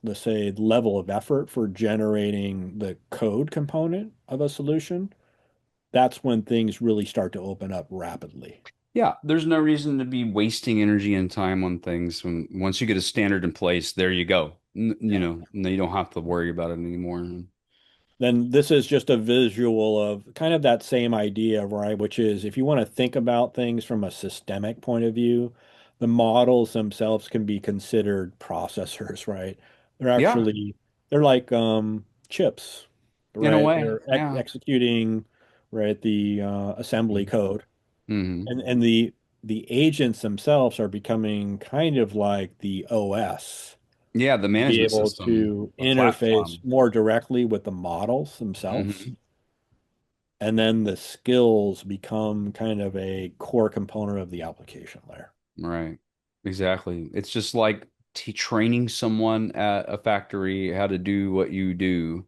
let's say, level of effort for generating the code component of a solution, that's when things really start to open up rapidly. Yeah. There's no reason to be wasting energy and time on things when once you get a standard in place, there you go. You Yeah. know, then you don't have to worry about it anymore. Then this is just a visual of kind of that same idea, right? Which is if you want to think about things from a systemic point of view, the models themselves can be considered processors, right? They're Yeah. actually they're like chips, In a right? way. They're Yeah. executing right the assembly code, Hmm. and the agents themselves are becoming kind of like the OS Yeah. The to be management able system, to the interface platform. more directly with the models themselves. Hmm. And then the skills become kind of a core component of the application layer. Right. Exactly. It's just like t training someone at a factory how to do what you do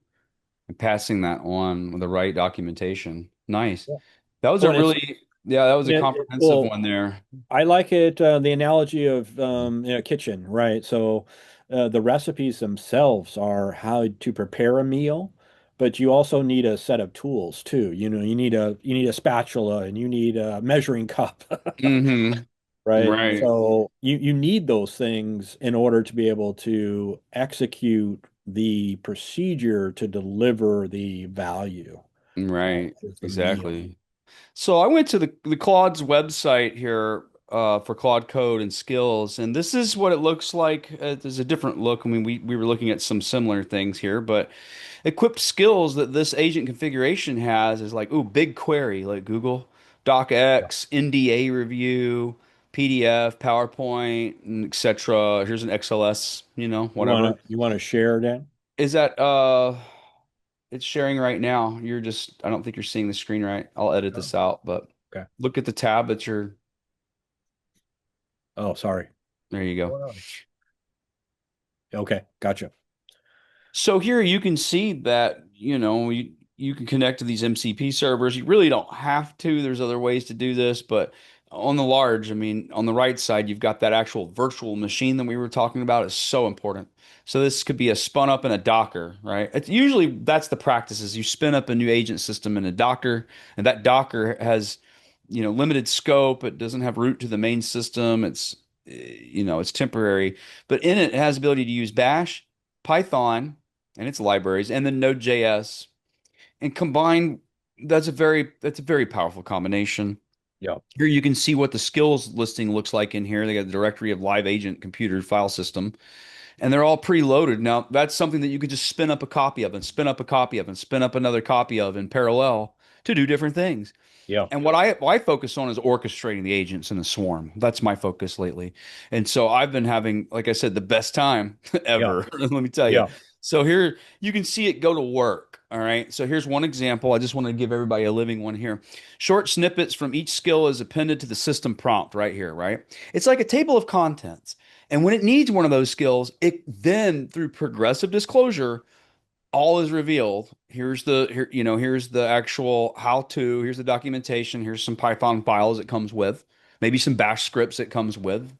and passing that on with the right documentation. Nice. Yeah. That was Oh, a and it's really, yeah, that was a comprehensive well, one there. I like it the analogy of in a kitchen, right? So the recipes themselves are how to prepare a meal, but you also need a set of tools too. You need a spatula and you need a measuring cup. Hmm. Right? Right. So you need those things in order to be able to execute the procedure to deliver the value, Right. is the meal. Exactly. So I went to the Claude's website here for Claude Code and Skills, and this is what it looks like. There's a different look. I mean, we were looking at some similar things here, but equipped skills that this agent configuration has is like, ooh, BigQuery, like Google, Yeah. DocX, NDA review, PDF, PowerPoint, and etc. Here's an XLS, whatever. You wanna share that? Is that it's sharing right now. You're just I don't think you're seeing the screen right. I'll edit Oh, this out, but okay. look at the tab that you're Oh, sorry. there you go. Oh, okay, gotcha. So here you can see that, you can connect to these MCP servers. You really don't have to. There's other ways to do this, but on the large, I mean, on the right side, you've got that actual virtual machine that we were talking about is so important. So this could be a spun up in a Docker, right? It's usually that's the practice is you spin up a new agent system in a Docker, and that Docker has, limited scope. It doesn't have root to the main system. It's temporary, but in it, it has the ability to use Bash, Python, and its libraries, and then Node.js, and combine. That's a very powerful combination. Yeah. Here you can see what the skills listing looks like in here. They got the directory of live agent computer file system, and they're all preloaded. Now, that's something that you could just spin up a copy of and spin up a copy of and spin up another copy of in parallel to do different things. Yeah. And what I focus on is orchestrating the agents in the swarm. That's my focus lately. And so I've been having, like I said, the best time Yeah. ever. Let me tell you. Yeah. So here you can see it go to work. All right. So here's one example. I just want to give everybody a living one here. Short snippets from each skill is appended to the system prompt right here, right? It's like a table of contents. And when it needs one of those skills, it then, through progressive disclosure, all is revealed. Here's the actual how to, here's the documentation, here's some Python files it comes with, maybe some bash scripts it comes with,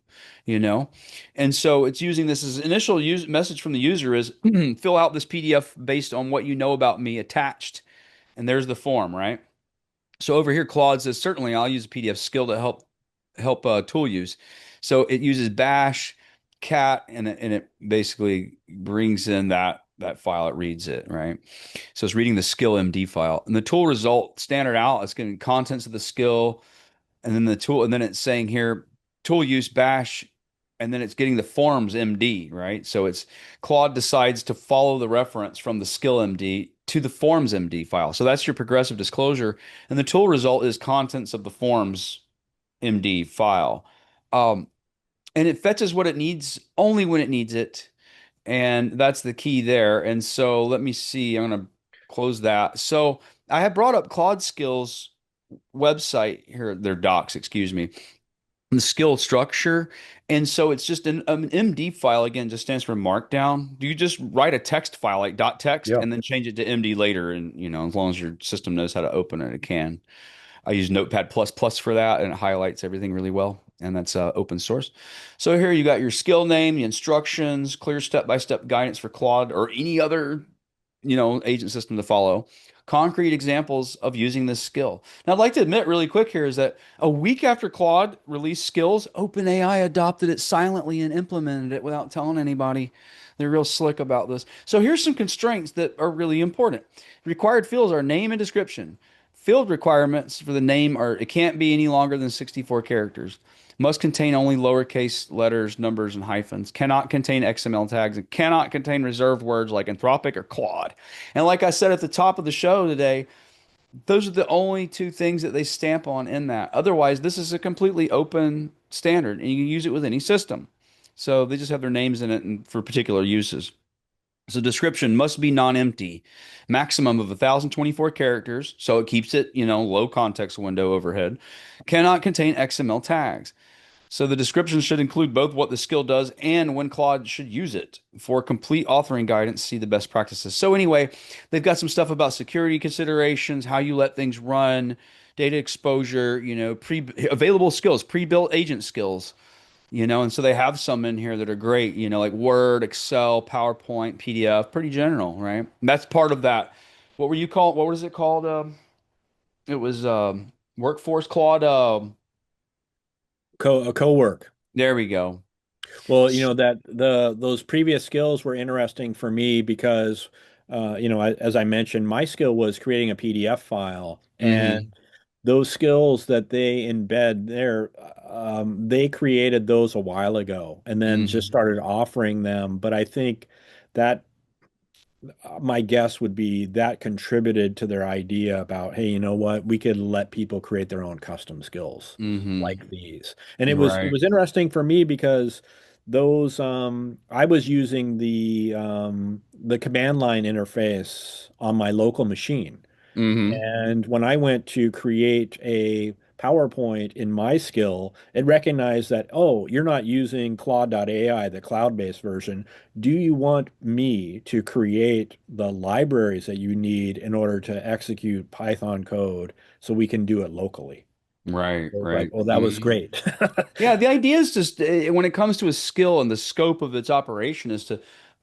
you know. And so it's using this as initial message from the user is fill out this PDF based on what you know about me attached. And there's the form, right? So over here, Claude says, certainly I'll use a PDF skill to help tool use. So it uses bash cat and it basically brings in that file. It reads it, right? So it's reading the skill MD file. And the tool result standard out, it's getting contents of the skill, and then the tool, and then it's saying here, tool use bash and then it's getting the forms MD, right? So it's Claude decides to follow the reference from the skill MD to the forms MD file. So that's your progressive disclosure. And the tool result is contents of the forms MD file. Um, and it fetches what it needs only when it needs it. And that's the key there. And so let me see. I'm going to close that. So I have brought up Claude Skills website here, their docs, excuse me, the skill structure. And so it's just an MD file, again, just stands for markdown. Do you just write a text file like dot text Yeah. and then change it to MD later? And, as long as your system knows how to open it, it can. I use Notepad++ for that, and it highlights everything really well. And that's open source. So here you got your skill name, the instructions, clear step-by-step guidance for Claude or any other, agent system to follow. Concrete examples of using this skill. Now, I'd like to admit really quick here is that a week after Claude released skills, OpenAI adopted it silently and implemented it without telling anybody. They're real slick about this. So here's some constraints that are really important. Required fields are name and description. Field requirements for the name are it can't be any longer than 64 characters. Must contain only lowercase letters, numbers, and hyphens. Cannot contain XML tags and cannot contain reserved words like Anthropic or Claude. And like I said at the top of the show today, those are the only two things that they stamp on in that. Otherwise, this is a completely open standard and you can use it with any system. So they just have their names in it and for particular uses. So description must be non-empty, maximum of 1,024 characters, so it keeps it, low context window overhead. Cannot contain XML tags. So the description should include both what the skill does and when Claude should use it. For complete authoring guidance, see the best practices. So anyway, they've got some stuff about security considerations, how you let things run, data exposure, available skills, pre-built agent skills. And so they have some in here that are great, like Word, Excel, PowerPoint, PDF, pretty general, right? And that's part of that. What was it called? It was Workforce Claude. Co-work. There we go. Well, that those previous skills were interesting for me because, as I mentioned, my skill was creating a PDF file, and Hmm. those skills that they embed there, they created those a while ago, and then just Hmm. started offering them. But I think that my guess would be that contributed to their idea about, hey, you know what, we could let people create their own custom skills Hmm. like these. And it Right. was interesting for me because those I was using the command line interface on my local machine. Hmm. And when I went to create a PowerPoint in my skill, it recognized that, oh, you're not using Claude.ai, the cloud-based version. Do you want me to create the libraries that you need in order to execute Python code so we can do it locally? Right. I was like, Right. oh, that was Hmm. great. Yeah, the idea is just when it comes to a skill and the scope of its operation is to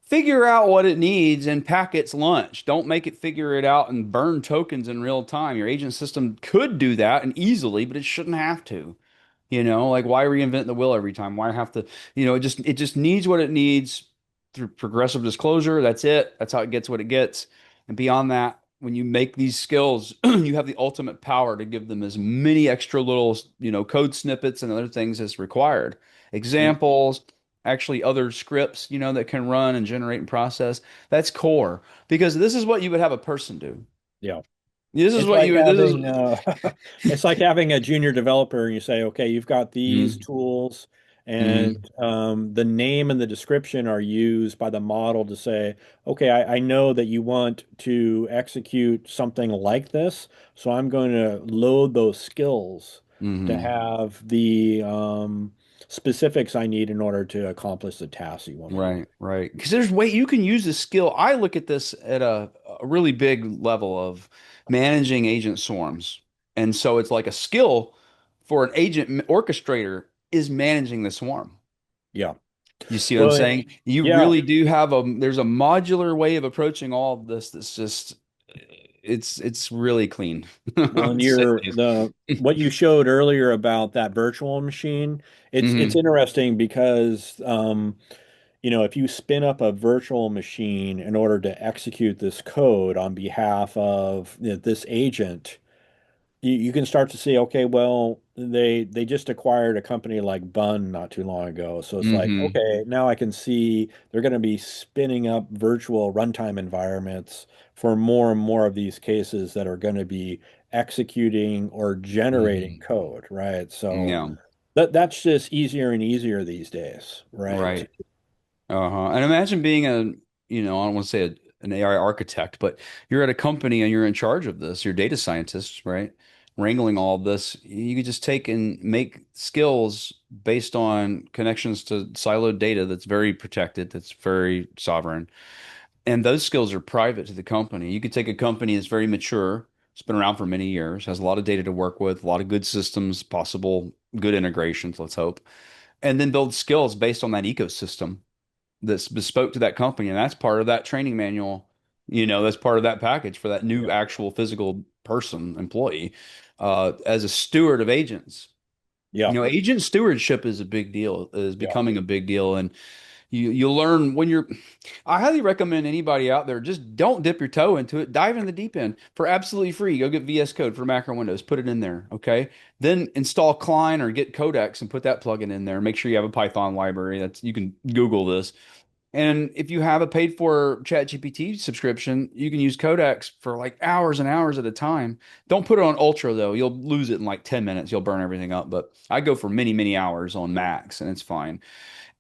figure out what it needs and pack its lunch. Don't make it figure it out and burn tokens in real time. Your agent system could do that and easily, but it shouldn't have to. Like why reinvent the wheel every time? Why have to, it just needs what it needs through progressive disclosure. That's it. That's how it gets what it gets. And beyond that, when you make these skills, you have the ultimate power to give them as many extra little, code snippets and other things as required. Yep. Examples, actually other scripts, that can run and generate and process. That's core because this is what you would have a person do. Yeah. This is It's what like you, this having is, it's like having a junior developer and you say, okay, you've got these mm, tools mm, and the name and the description are used by the model to say, okay, I know that you want to execute something like this, so I'm going to load those skills to mm. have the specifics I need in order to accomplish the task you want to do. Right, right. Because there's way you can use this skill. I look at this at a really big level of managing agent swarms. And so it's like a skill for an agent orchestrator is managing the swarm. Yeah. You see what I'm Well, saying? You yeah. really do have there's a modular way of approaching all of this that's just it's really clean. I Well, and would say your the the what you showed earlier about that virtual machine, it's least. interesting because if you spin up a virtual machine in order to execute this code on behalf of this agent, you can start to see, okay, well, they just acquired a company like Bun not too long ago. So it's like, Hmm. okay, now I can see they're going to be spinning up virtual runtime environments for more and more of these cases that are going to be executing or generating Hmm. code, right? So Yeah. that's just easier and easier these days, right? Right. Uh-huh. And imagine being I don't want to say an AI architect, but you're at a company and you're in charge of this. You're data scientists, right? Wrangling all of this. You could just take and make skills based on connections to siloed data that's very protected, that's very sovereign. And those skills are private to the company. You could take a company that's very mature, it's been around for many years, has a lot of data to work with, a lot of good systems, possible good integrations, let's hope, and then build skills based on that ecosystem that's bespoke to that company, and that's part of that training manual. That's part of that package for that new Yeah. actual physical person employee, as a steward of agents. Yeah. Agent stewardship is a big deal, is Yeah. becoming a big deal, and you'll learn when you're. I highly recommend anybody out there just don't dip your toe into it. Dive in the deep end for absolutely free. Go get VS Code for Mac or Windows. Put it in there, okay? Then install Klein or get Codex and put that plugin in there. Make sure you have a Python library. That's you can Google this. And if you have a paid for ChatGPT subscription, you can use Codex for like hours and hours at a time. Don't put it on Ultra though. You'll lose it in like 10 minutes. You'll burn everything up. But I go for many, many hours on Max and it's fine.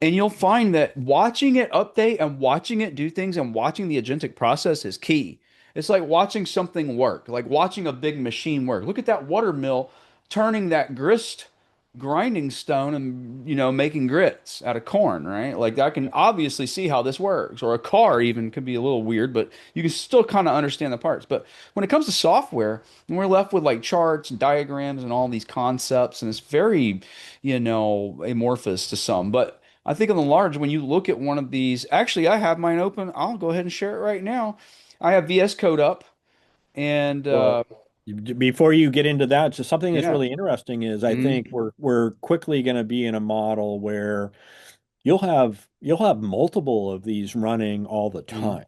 And you'll find that watching it update and watching it do things and watching the agentic process is key. It's like watching something work, like watching a big machine work. Look at that water mill turning that grist grinding stone and making grits out of corn, right? Like I can obviously see how this works. Or a car even could be a little weird, but you can still kind of understand the parts. But when it comes to software, and we're left with like charts and diagrams and all these concepts, and it's very, amorphous to some. But I think in the large, when you look at one of these, actually, I have mine open. I'll go ahead and share it right now. I have VS Code up, and Well, before you get into that, just something that's yeah. really interesting is I think Mm. we're quickly going to be in a model where you'll have multiple of these running all the Mm. time,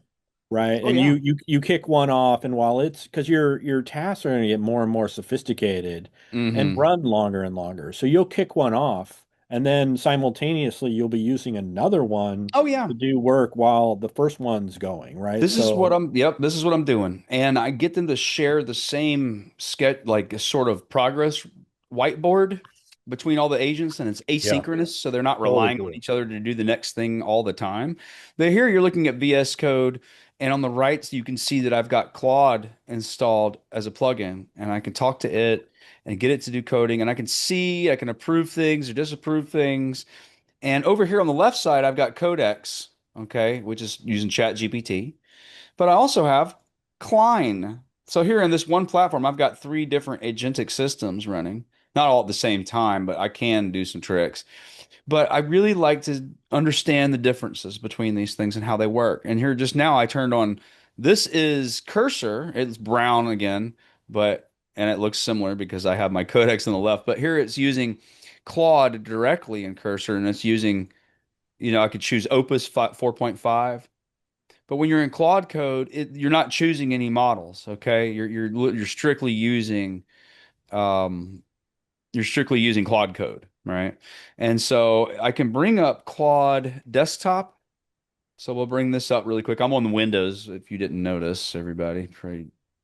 right? Oh And yeah. you kick one off, and while it's because your tasks are going to get more and more sophisticated and Hmm. run longer and longer, so you'll kick one off, and then simultaneously you'll be using another one Oh yeah. to do work while the first one's going, right? This is what So I'm, yep, this is what I'm doing. And I get them to share the same sketch, like a sort of progress whiteboard between all the agents, and it's yeah, asynchronous, so they're not totally relying on cool. each other to do the next thing all the time. But here you're looking at VS Code, and on the right, you can see that I've got Claude installed as a plugin, and I can talk to it and get it to do coding, and I can approve things or disapprove things. And over here on the left side, I've got Codex, okay, which is using Chat GPT. But I also have Klein. So here in this one platform, I've got three different agentic systems running. Not all at the same time, but I can do some tricks. But I really like to understand the differences between these things and how they work. And here just now I turned on, this is Cursor. It's brown again, and it looks similar because I have my codex on the left. But here it's using Claude directly in Cursor, and it's using, I could choose Opus 4.5. But when you're in Claude Code, you're not choosing any models, okay? You're strictly using um, Claude Code, right? And so I can bring up Claude Desktop. So we'll bring this up really quick. I'm on the Windows, if you didn't notice, everybody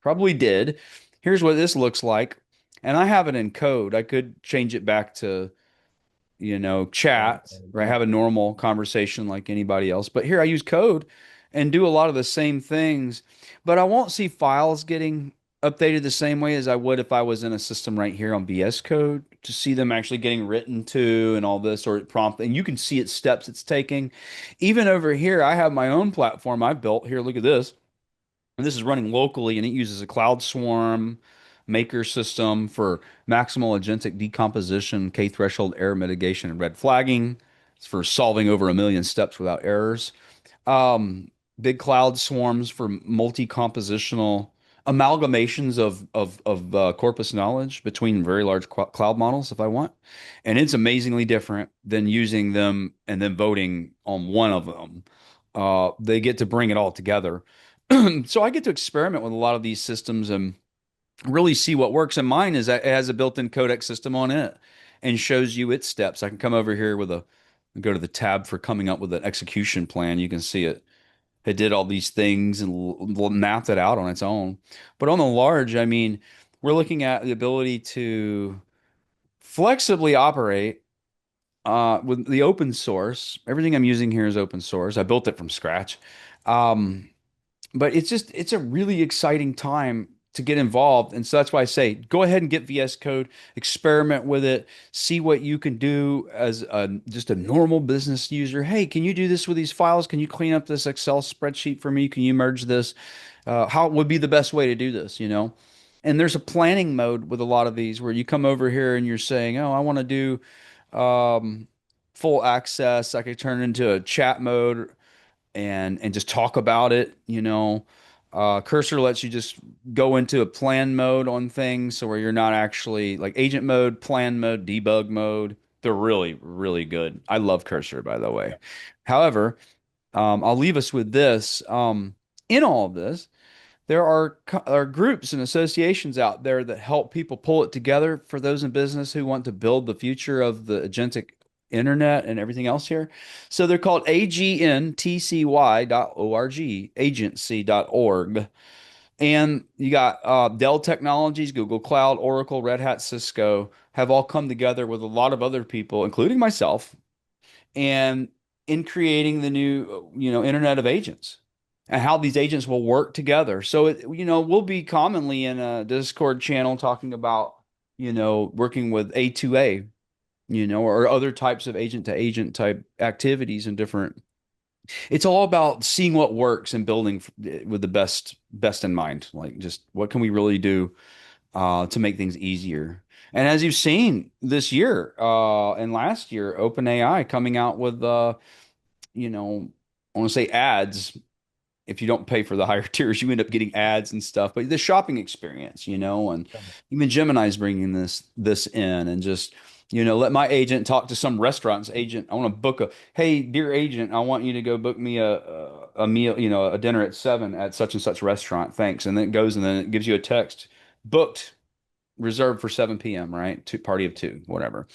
probably did. Here's what this looks like, and I have it in code. I could change it back to chat, right? Yeah. Have a normal conversation like anybody else. But here I use code and do a lot of the same things, but I won't see files getting updated the same way as I would if I was in a system right here on VS Code to see them actually getting written to and all this or prompt. And you can see its steps it's taking. Even over here, I have my own platform I built. Here, look at this. And this is running locally, and it uses a Cloud Swarm maker system for maximal agentic decomposition, K-threshold error mitigation, and red flagging. It's for solving over 1 million steps without errors. Um, Big cloud swarms for multi-compositional amalgamations of corpus knowledge between very large cloud models if I want. And it's amazingly different than using them and then voting on one of them. They get to bring it all together. So I get to experiment with a lot of these systems, and really see what works. And mine is that it has a built-in codex system on it and shows you its steps. I can come over here with a go to the tab for coming up with an execution plan. You can see it. It did all these things and mapped it out on its own. But on the large, I mean, we're looking at the ability to flexibly operate with the open source. Everything I'm using here is open source. I built it from scratch. Um, but it's a really exciting time to get involved. And so that's why I say go ahead and get VS Code, experiment with it, see what you can do as just a normal business user. Hey, can you do this with these files? Can you clean up this Excel spreadsheet for me? Can you merge this? How would be the best way to do this, you know? And there's a planning mode with a lot of these where you come over here and you're saying, oh, I want to do um, full access. I could turn it into a chat mode and just talk about it, you know. Cursor lets you just go into a plan mode on things, so where you're not actually like agent mode, plan mode, debug mode. They're really, really good. I love Cursor, by the way. However, I'll leave us with this. In all of this, there are groups and associations out there that help people pull it together for those in business who want to build the future of the agentic internet and everything else here. So they're called agntcy.org, agency.org. And you got Dell Technologies, Google Cloud, Oracle, Red Hat, Cisco have all come together with a lot of other people, including myself, and in creating the new, Internet of Agents and how these agents will work together. So we'll be commonly in a Discord channel talking about, working with A2A, or other types of agent to agent type activities and different. It's all about seeing what works and building with the best in mind. Like, just what can we really do to make things easier. And as you've seen this year and last year, OpenAI coming out with, I want to say ads. If you don't pay for the higher tiers, you end up getting ads and stuff. But the shopping experience, and even Gemini's bringing this in, and just let my agent talk to some restaurant's agent. I want to book hey, dear agent, I want you to go book me a meal, a dinner at 7 at such and such restaurant. Thanks. And then it goes and then it gives you a text booked, reserved for 7 p.m., right? Party of two, whatever.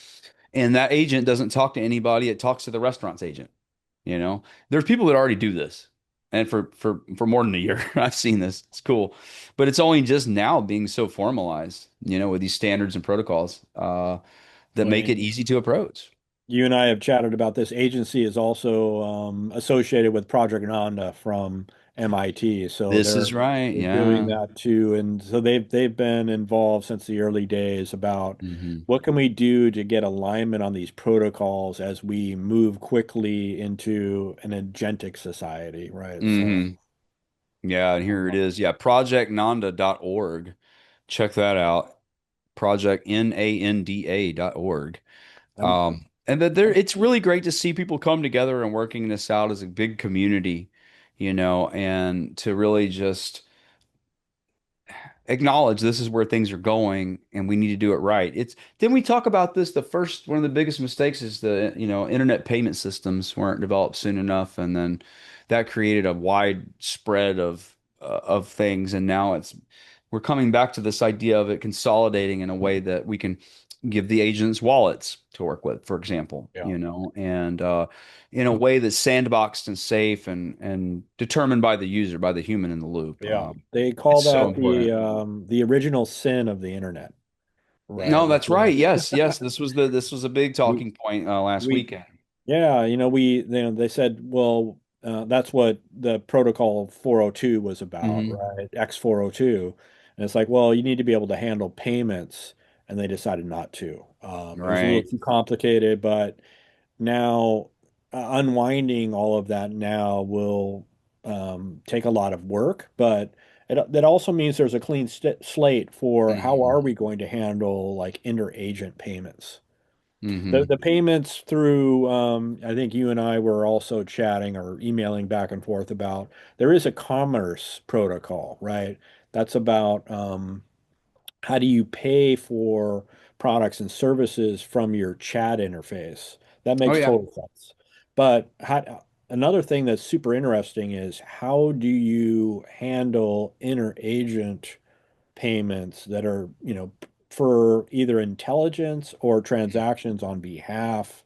And that agent doesn't talk to anybody. It talks to the restaurant's agent. There's people that already do this. And for more than a year, I've seen this. It's cool. But it's only just now being so formalized, with these standards and protocols that Well, make it easy to approach. you and I have chatted about this. Agency is also associated with Project Nanda from MIT, so This they're is right. they're doing Yeah. that too. And so they've been involved since the early days about Hmm. what can we do to get alignment on these protocols as we move quickly into an agentic society, right? So Hmm. Yeah, and here it is. Yeah, projectnanda.org. Check that out. Projectnanda.org. I'm, And that it's really great to see people come together and working this out as a big community, and to really just acknowledge this is where things are going and we need to do it right. Didn't we talk about this? One of the biggest mistakes is the, internet payment systems weren't developed soon enough. And then that created a wide spread of things. And now we're coming back to this idea of it consolidating in a way that we can give the agents wallets to work with, for example, yeah. and in a way that's sandboxed and safe and determined by the user, by the human in the loop. Yeah, they call It's so that important. the original sin of the internet, right? No, that's right. Yes, yes. This was a big We talking point last we weekend. yeah, they said, well, that's what the protocol 402 was about, Hmm. right? X 402, and it's like, well, you need to be able to handle payments, and they decided not to. It was a little Right. too complicated, but now unwinding all of that now will take a lot of work, but that also means there's a clean st slate for how Hmm. are we going to handle like inter-agent payments. The Hmm. payments through I think you and I were also chatting or emailing back and forth about there is a commerce protocol, right? That's about how do you pay for products and services from your chat interface? That Oh makes yeah. total sense. But another thing that's super interesting is how do you handle inter-agent payments that are, for either intelligence or transactions on behalf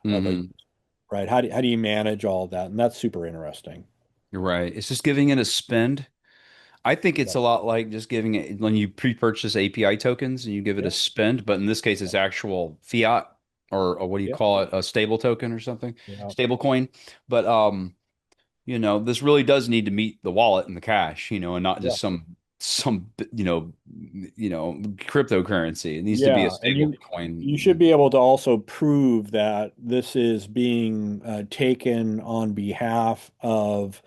of a, Hmm. right? How do you manage all of that? And that's super interesting. You're right. It's just giving it a spend. I think it's Yep. a lot like just giving it when you pre-purchase API tokens and you give it a Yep. spend, but in this case, it's actual fiat or what do you Yep. call it? A stable token or something, Yep. stable coin. But this really does need to meet the wallet and the cash, and not Yeah. just some cryptocurrency. It needs to be a Yeah. And stable you should coin. be able to also prove that this is being taken on behalf of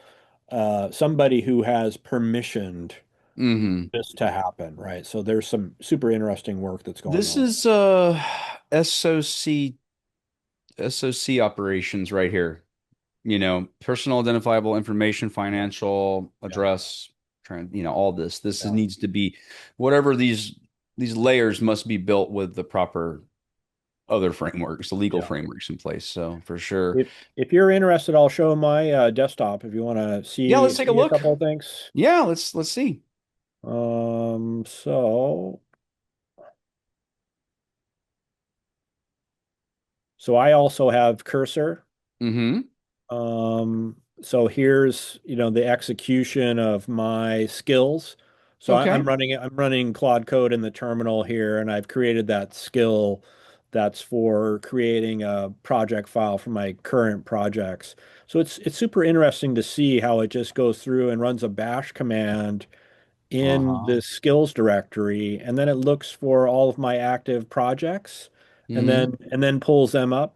somebody who has permissioned Hmm. this to happen, right? So there's some super interesting work that's going This on. is SOC operations right here. Personal identifiable information, Yeah. financial Yeah. address, all this. Yeah. Needs to be whatever these layers must be built with the proper other frameworks, the legal Yeah. frameworks in place. So for sure. If you're interested, I'll show my desktop if you want to Yeah, see let's take a see a look. couple of things. Yeah, let's see. So I also have cursor. Mm-hmm. So here's, the execution of my skills. So Okay. I'm running Claude Code in the terminal here, and I've created that skill that's for creating a project file for my current projects. So it's super interesting to see how it just goes through and runs a bash command in Uh-huh. the skills directory, and then it looks for all of my active projects and Mm-hmm. then pulls them up,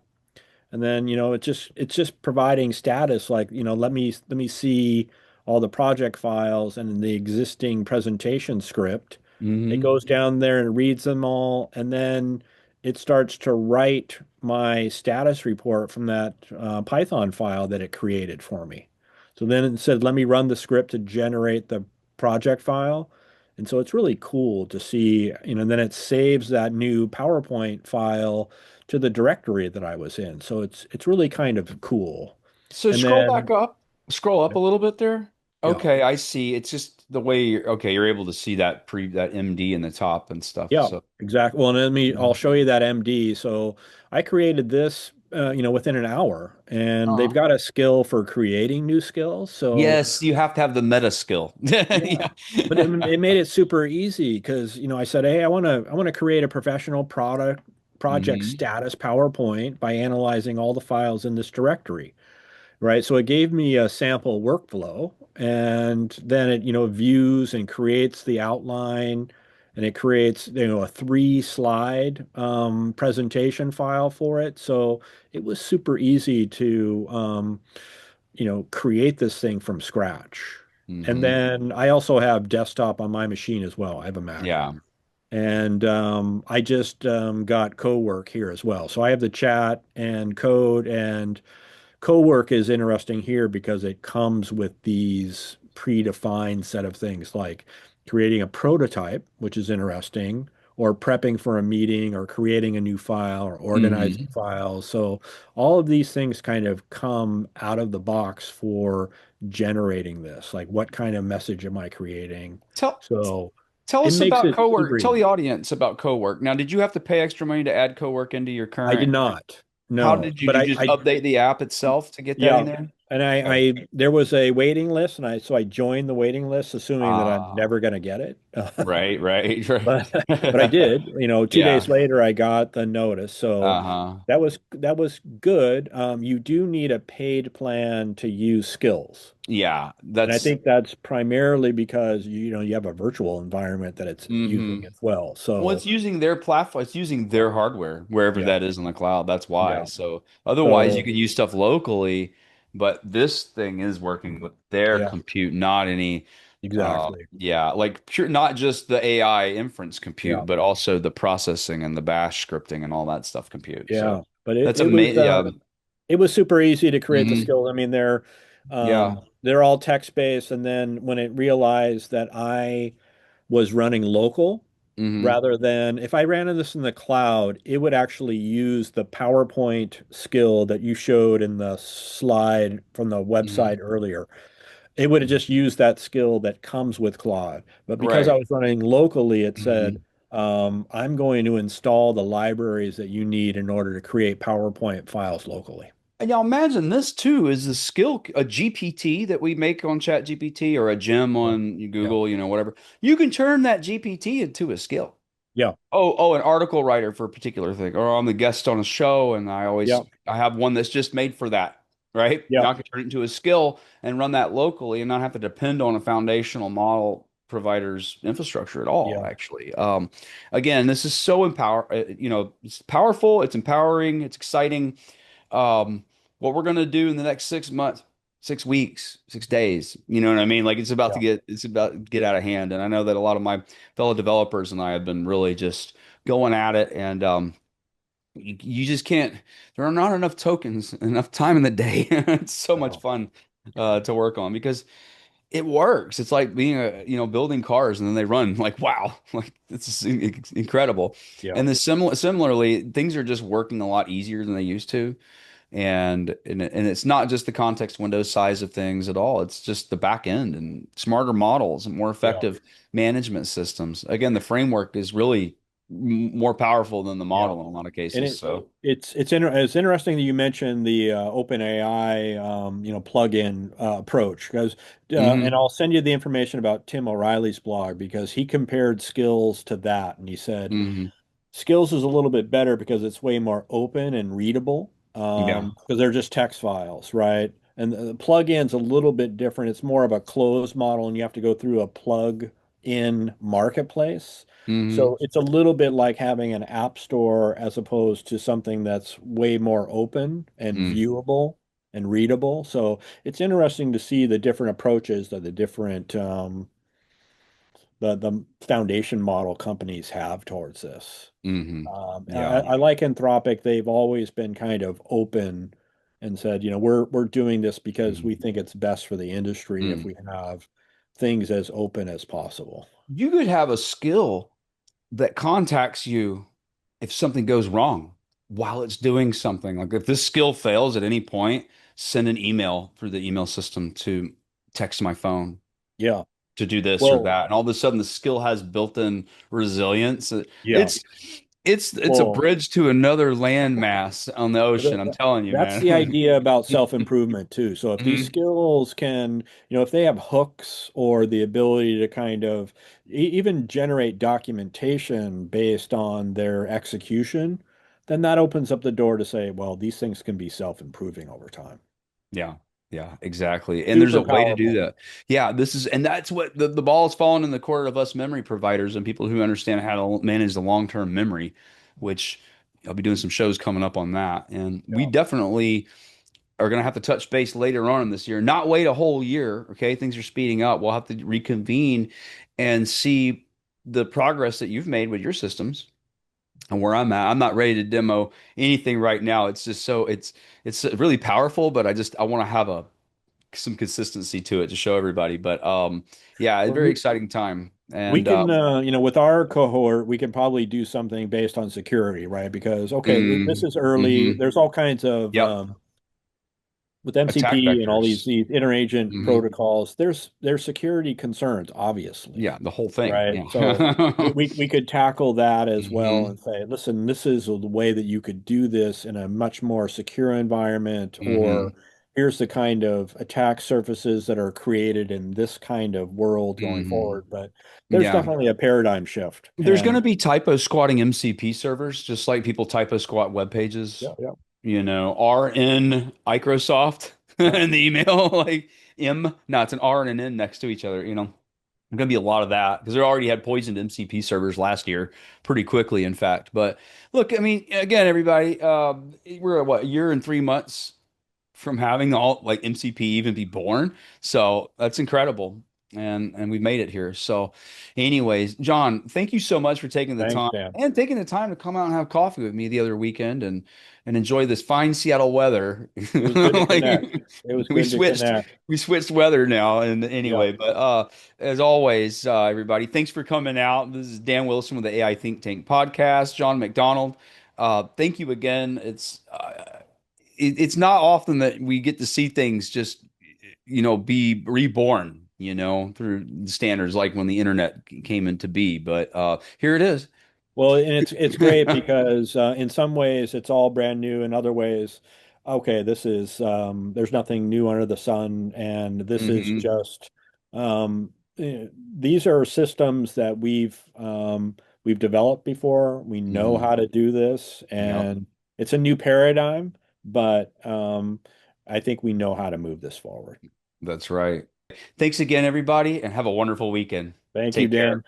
and then, it's just providing status like, let me see all the project files and the existing presentation script. It Mm-hmm. goes down there and reads them all, and then it starts to write my status report from that Python file that it created for me. So then it said, let me run the script to generate the project file. And so it's really cool to see, then it saves that new PowerPoint file to the directory that I was in. So it's really kind of cool. So And scroll back then, up. Scroll up a little bit there. yeah, Okay, I see. It's just the way you're able to see that MD in the top and stuff. yeah, So exactly. Well, and I'll show you that MD. So I created this, within an hour, and they've uh got a skill for creating new skills. So yes, you have to have the meta skill. yeah, Yeah. but it made it super easy because, I said, hey, I want to create a professional project Hmm. status PowerPoint by analyzing all the files in this directory. Right. So it gave me a sample workflow, and then it, views and creates the outline, and it creates, a 3 slide presentation file for it. So it was super easy to, create this thing from scratch. And Hmm. then I also have desktop on my machine as well. I have a Mac. Yeah. And I just got co-work here as well. So I have the chat and code, and co-work is interesting here because it comes with these predefined set of things like creating a prototype, which is interesting, or prepping for a meeting, or creating a new file, or organizing Hmm. files. So all of these things kind of come out of the box for generating this. Like, what kind of message am I creating? Tell So tell it us makes about it super cowork. Tell easy. the audience about cowork. Now, did you have to pay extra money to add cowork into your I did current? not. How No, did you but you just update the app itself to get that in yeah. there? And Okay. there was a waiting list, and I joined the waiting list, assuming that I'm Ah, never going to get it. right, But I right. did. 2 days Yeah. later, I got the notice. So Uh-huh. that was good. You do need a paid plan to use skills, Yeah, and I that's think that's primarily because you have a virtual environment that it's using hmm. as well. Well, So it's using their platform, it's using yeah, their hardware, wherever yeah, that is in the cloud. That's why. yeah. So otherwise you So can use stuff locally, but this thing is working with their yeah, compute, not any exactly. yeah, like pure not just the AI inference Yeah, compute, but also the processing and the bash scripting and all that stuff compute. So yeah. But it that's it was amazing. Yeah. it was super easy to create the Hmm. skills. I mean, Yeah. they're all text-based, and then when it realized that I was running local Hmm. rather than if I ran this in the cloud, it would actually use the PowerPoint skill that you showed in the slide from the Hmm. website earlier. it would have just used that skill that comes with Claude. But because I Right. was running locally, it said, Mhm. I'm going to install the libraries that you need in order to create PowerPoint files locally. And y'all imagine this too is a skill, a GPT that we make on Chat GPT or a gem Yeah. on Yeah. Google, whatever. You can turn that GPT into a skill. Yeah. Oh, an article writer for a particular thing, or I'm the guest on a show, and Yeah. I have one that's just made for that, right? Yeah. Now I can turn it into a skill and run that locally, and not have to depend on a foundational model provider's infrastructure at all. Yeah. Actually, again, this is so it's powerful, it's empowering, it's exciting. What we're gonna do in the next 6 months, 6 weeks, 6 days. You know what I mean? Like Yeah. it's about to get out of hand. And I know that a lot of my fellow developers and I have been really just going at it. And you just can't. There are not enough tokens, enough time in the day. It's so much No. fun to work on because it works. It's like being building cars and then they run like wow, like it's incredible. Yeah. And similarly, things are just working a lot easier than they used to. And it's not just the context window size of things at all. It's just the back end and smarter models and more Yeah. effective management systems. Again, the framework is really more powerful than the Yeah. model in a lot of And cases. So, it's interesting that you mentioned the OpenAI plugin approach because and hmm I'll send you the information about Tim O'Reilly's blog because he compared skills to that and he said hmm Skills is a little bit better because it's way more open and readable yeah, because they're just text files, right? And the plug-in's a little bit different. It's more of a closed model, and you have to go through a plug-in marketplace. hmm So it's a little bit like having an app store as opposed to something that's way more open and mm viewable and readable. So it's interesting to see the different approaches that the different the foundation model companies have towards this. yeah, I like Anthropic. They've always been kind of open and said, we're doing this because we mm think it's best for the industry if mm. we have things as open as possible. You could have a skill that contacts you if something goes wrong while it's doing something. Like if this skill fails at any point, send an email through the email system to text my phone Yeah. to do this or Well, that. And all of a sudden the skill has built-in resilience. yeah. It's it's a Well, bridge to another landmass on the ocean. I'm telling you, that's the man. idea about self-improvement too. So if these Mhm. skills can, if they have hooks or the ability to kind of even generate documentation based on their execution, then that opens up the door to say, well, these things can be self-improving over time. Yeah. Yeah, exactly. And there's Super a way to do powerful. that. Yeah, and that's what the ball is falling in the court of us memory providers and people who understand how to manage the long-term memory, which I'll be doing some shows coming up on that. And we Yeah. definitely are going to have to touch base later on in this year, not wait a whole year. Okay. Things are speeding up. We'll have to reconvene and see the progress that you've made with your systems and where I'm at. I'm not ready to demo anything right now. It's just it's really powerful, but I want to have some consistency to it to show everybody. But yeah, a Well, very exciting time. we And can, with our cohort, we can probably do something based on security, right? Because, okay, this is early. mhm. There's all kinds of, Yep. with Attack MCP and all vectors. these interagent hmm protocols, there's security concerns, obviously, Yeah, the whole thing. right? Yeah. So we could tackle that as well hmm and say, listen, this is the way that you could do this in a much more secure environment, or hmm here's the kind of attack surfaces that are created in this kind of world going hmm forward. But there's Yeah. definitely a paradigm shift. There's going And to be typo squatting MCP servers, just like people typo squat web pages. yeah, yeah, R in Microsoft yeah. in the email, like no, it's an R and an N next to each other. There's going to be a lot of that because they already had poisoned MCP servers last year pretty quickly, in fact. But look, I mean, again, everybody, we're at what, a year and 3 months from having all like MCP even be born. So that's incredible. And we've made it here. So anyways, John, thank you so much for taking the Thanks, time Dan. and taking the time to come out and have coffee with me the other weekend and enjoy this fine Seattle weather. It was good to Like connect. It was we good to switched connect. we switched weather now and Yeah. anyway, but as always, everybody, thanks for coming out. This is Dan Wilson with the AI Think Tank podcast, John McDonald. Thank you again. It's not often that we get to see things just be reborn, through standards like when the internet came into be. But here it is. Well, and it's great because in some ways it's all brand new. In other ways, okay, this is there's nothing new under the sun, and this is Hmm. just these are systems that we've developed before. We know Hmm. how to do this, Yep, and it's a new paradigm, but I think we know how to move this forward. that's right. Thanks again, everybody, and have a wonderful weekend. Thank you, Take care. Dan.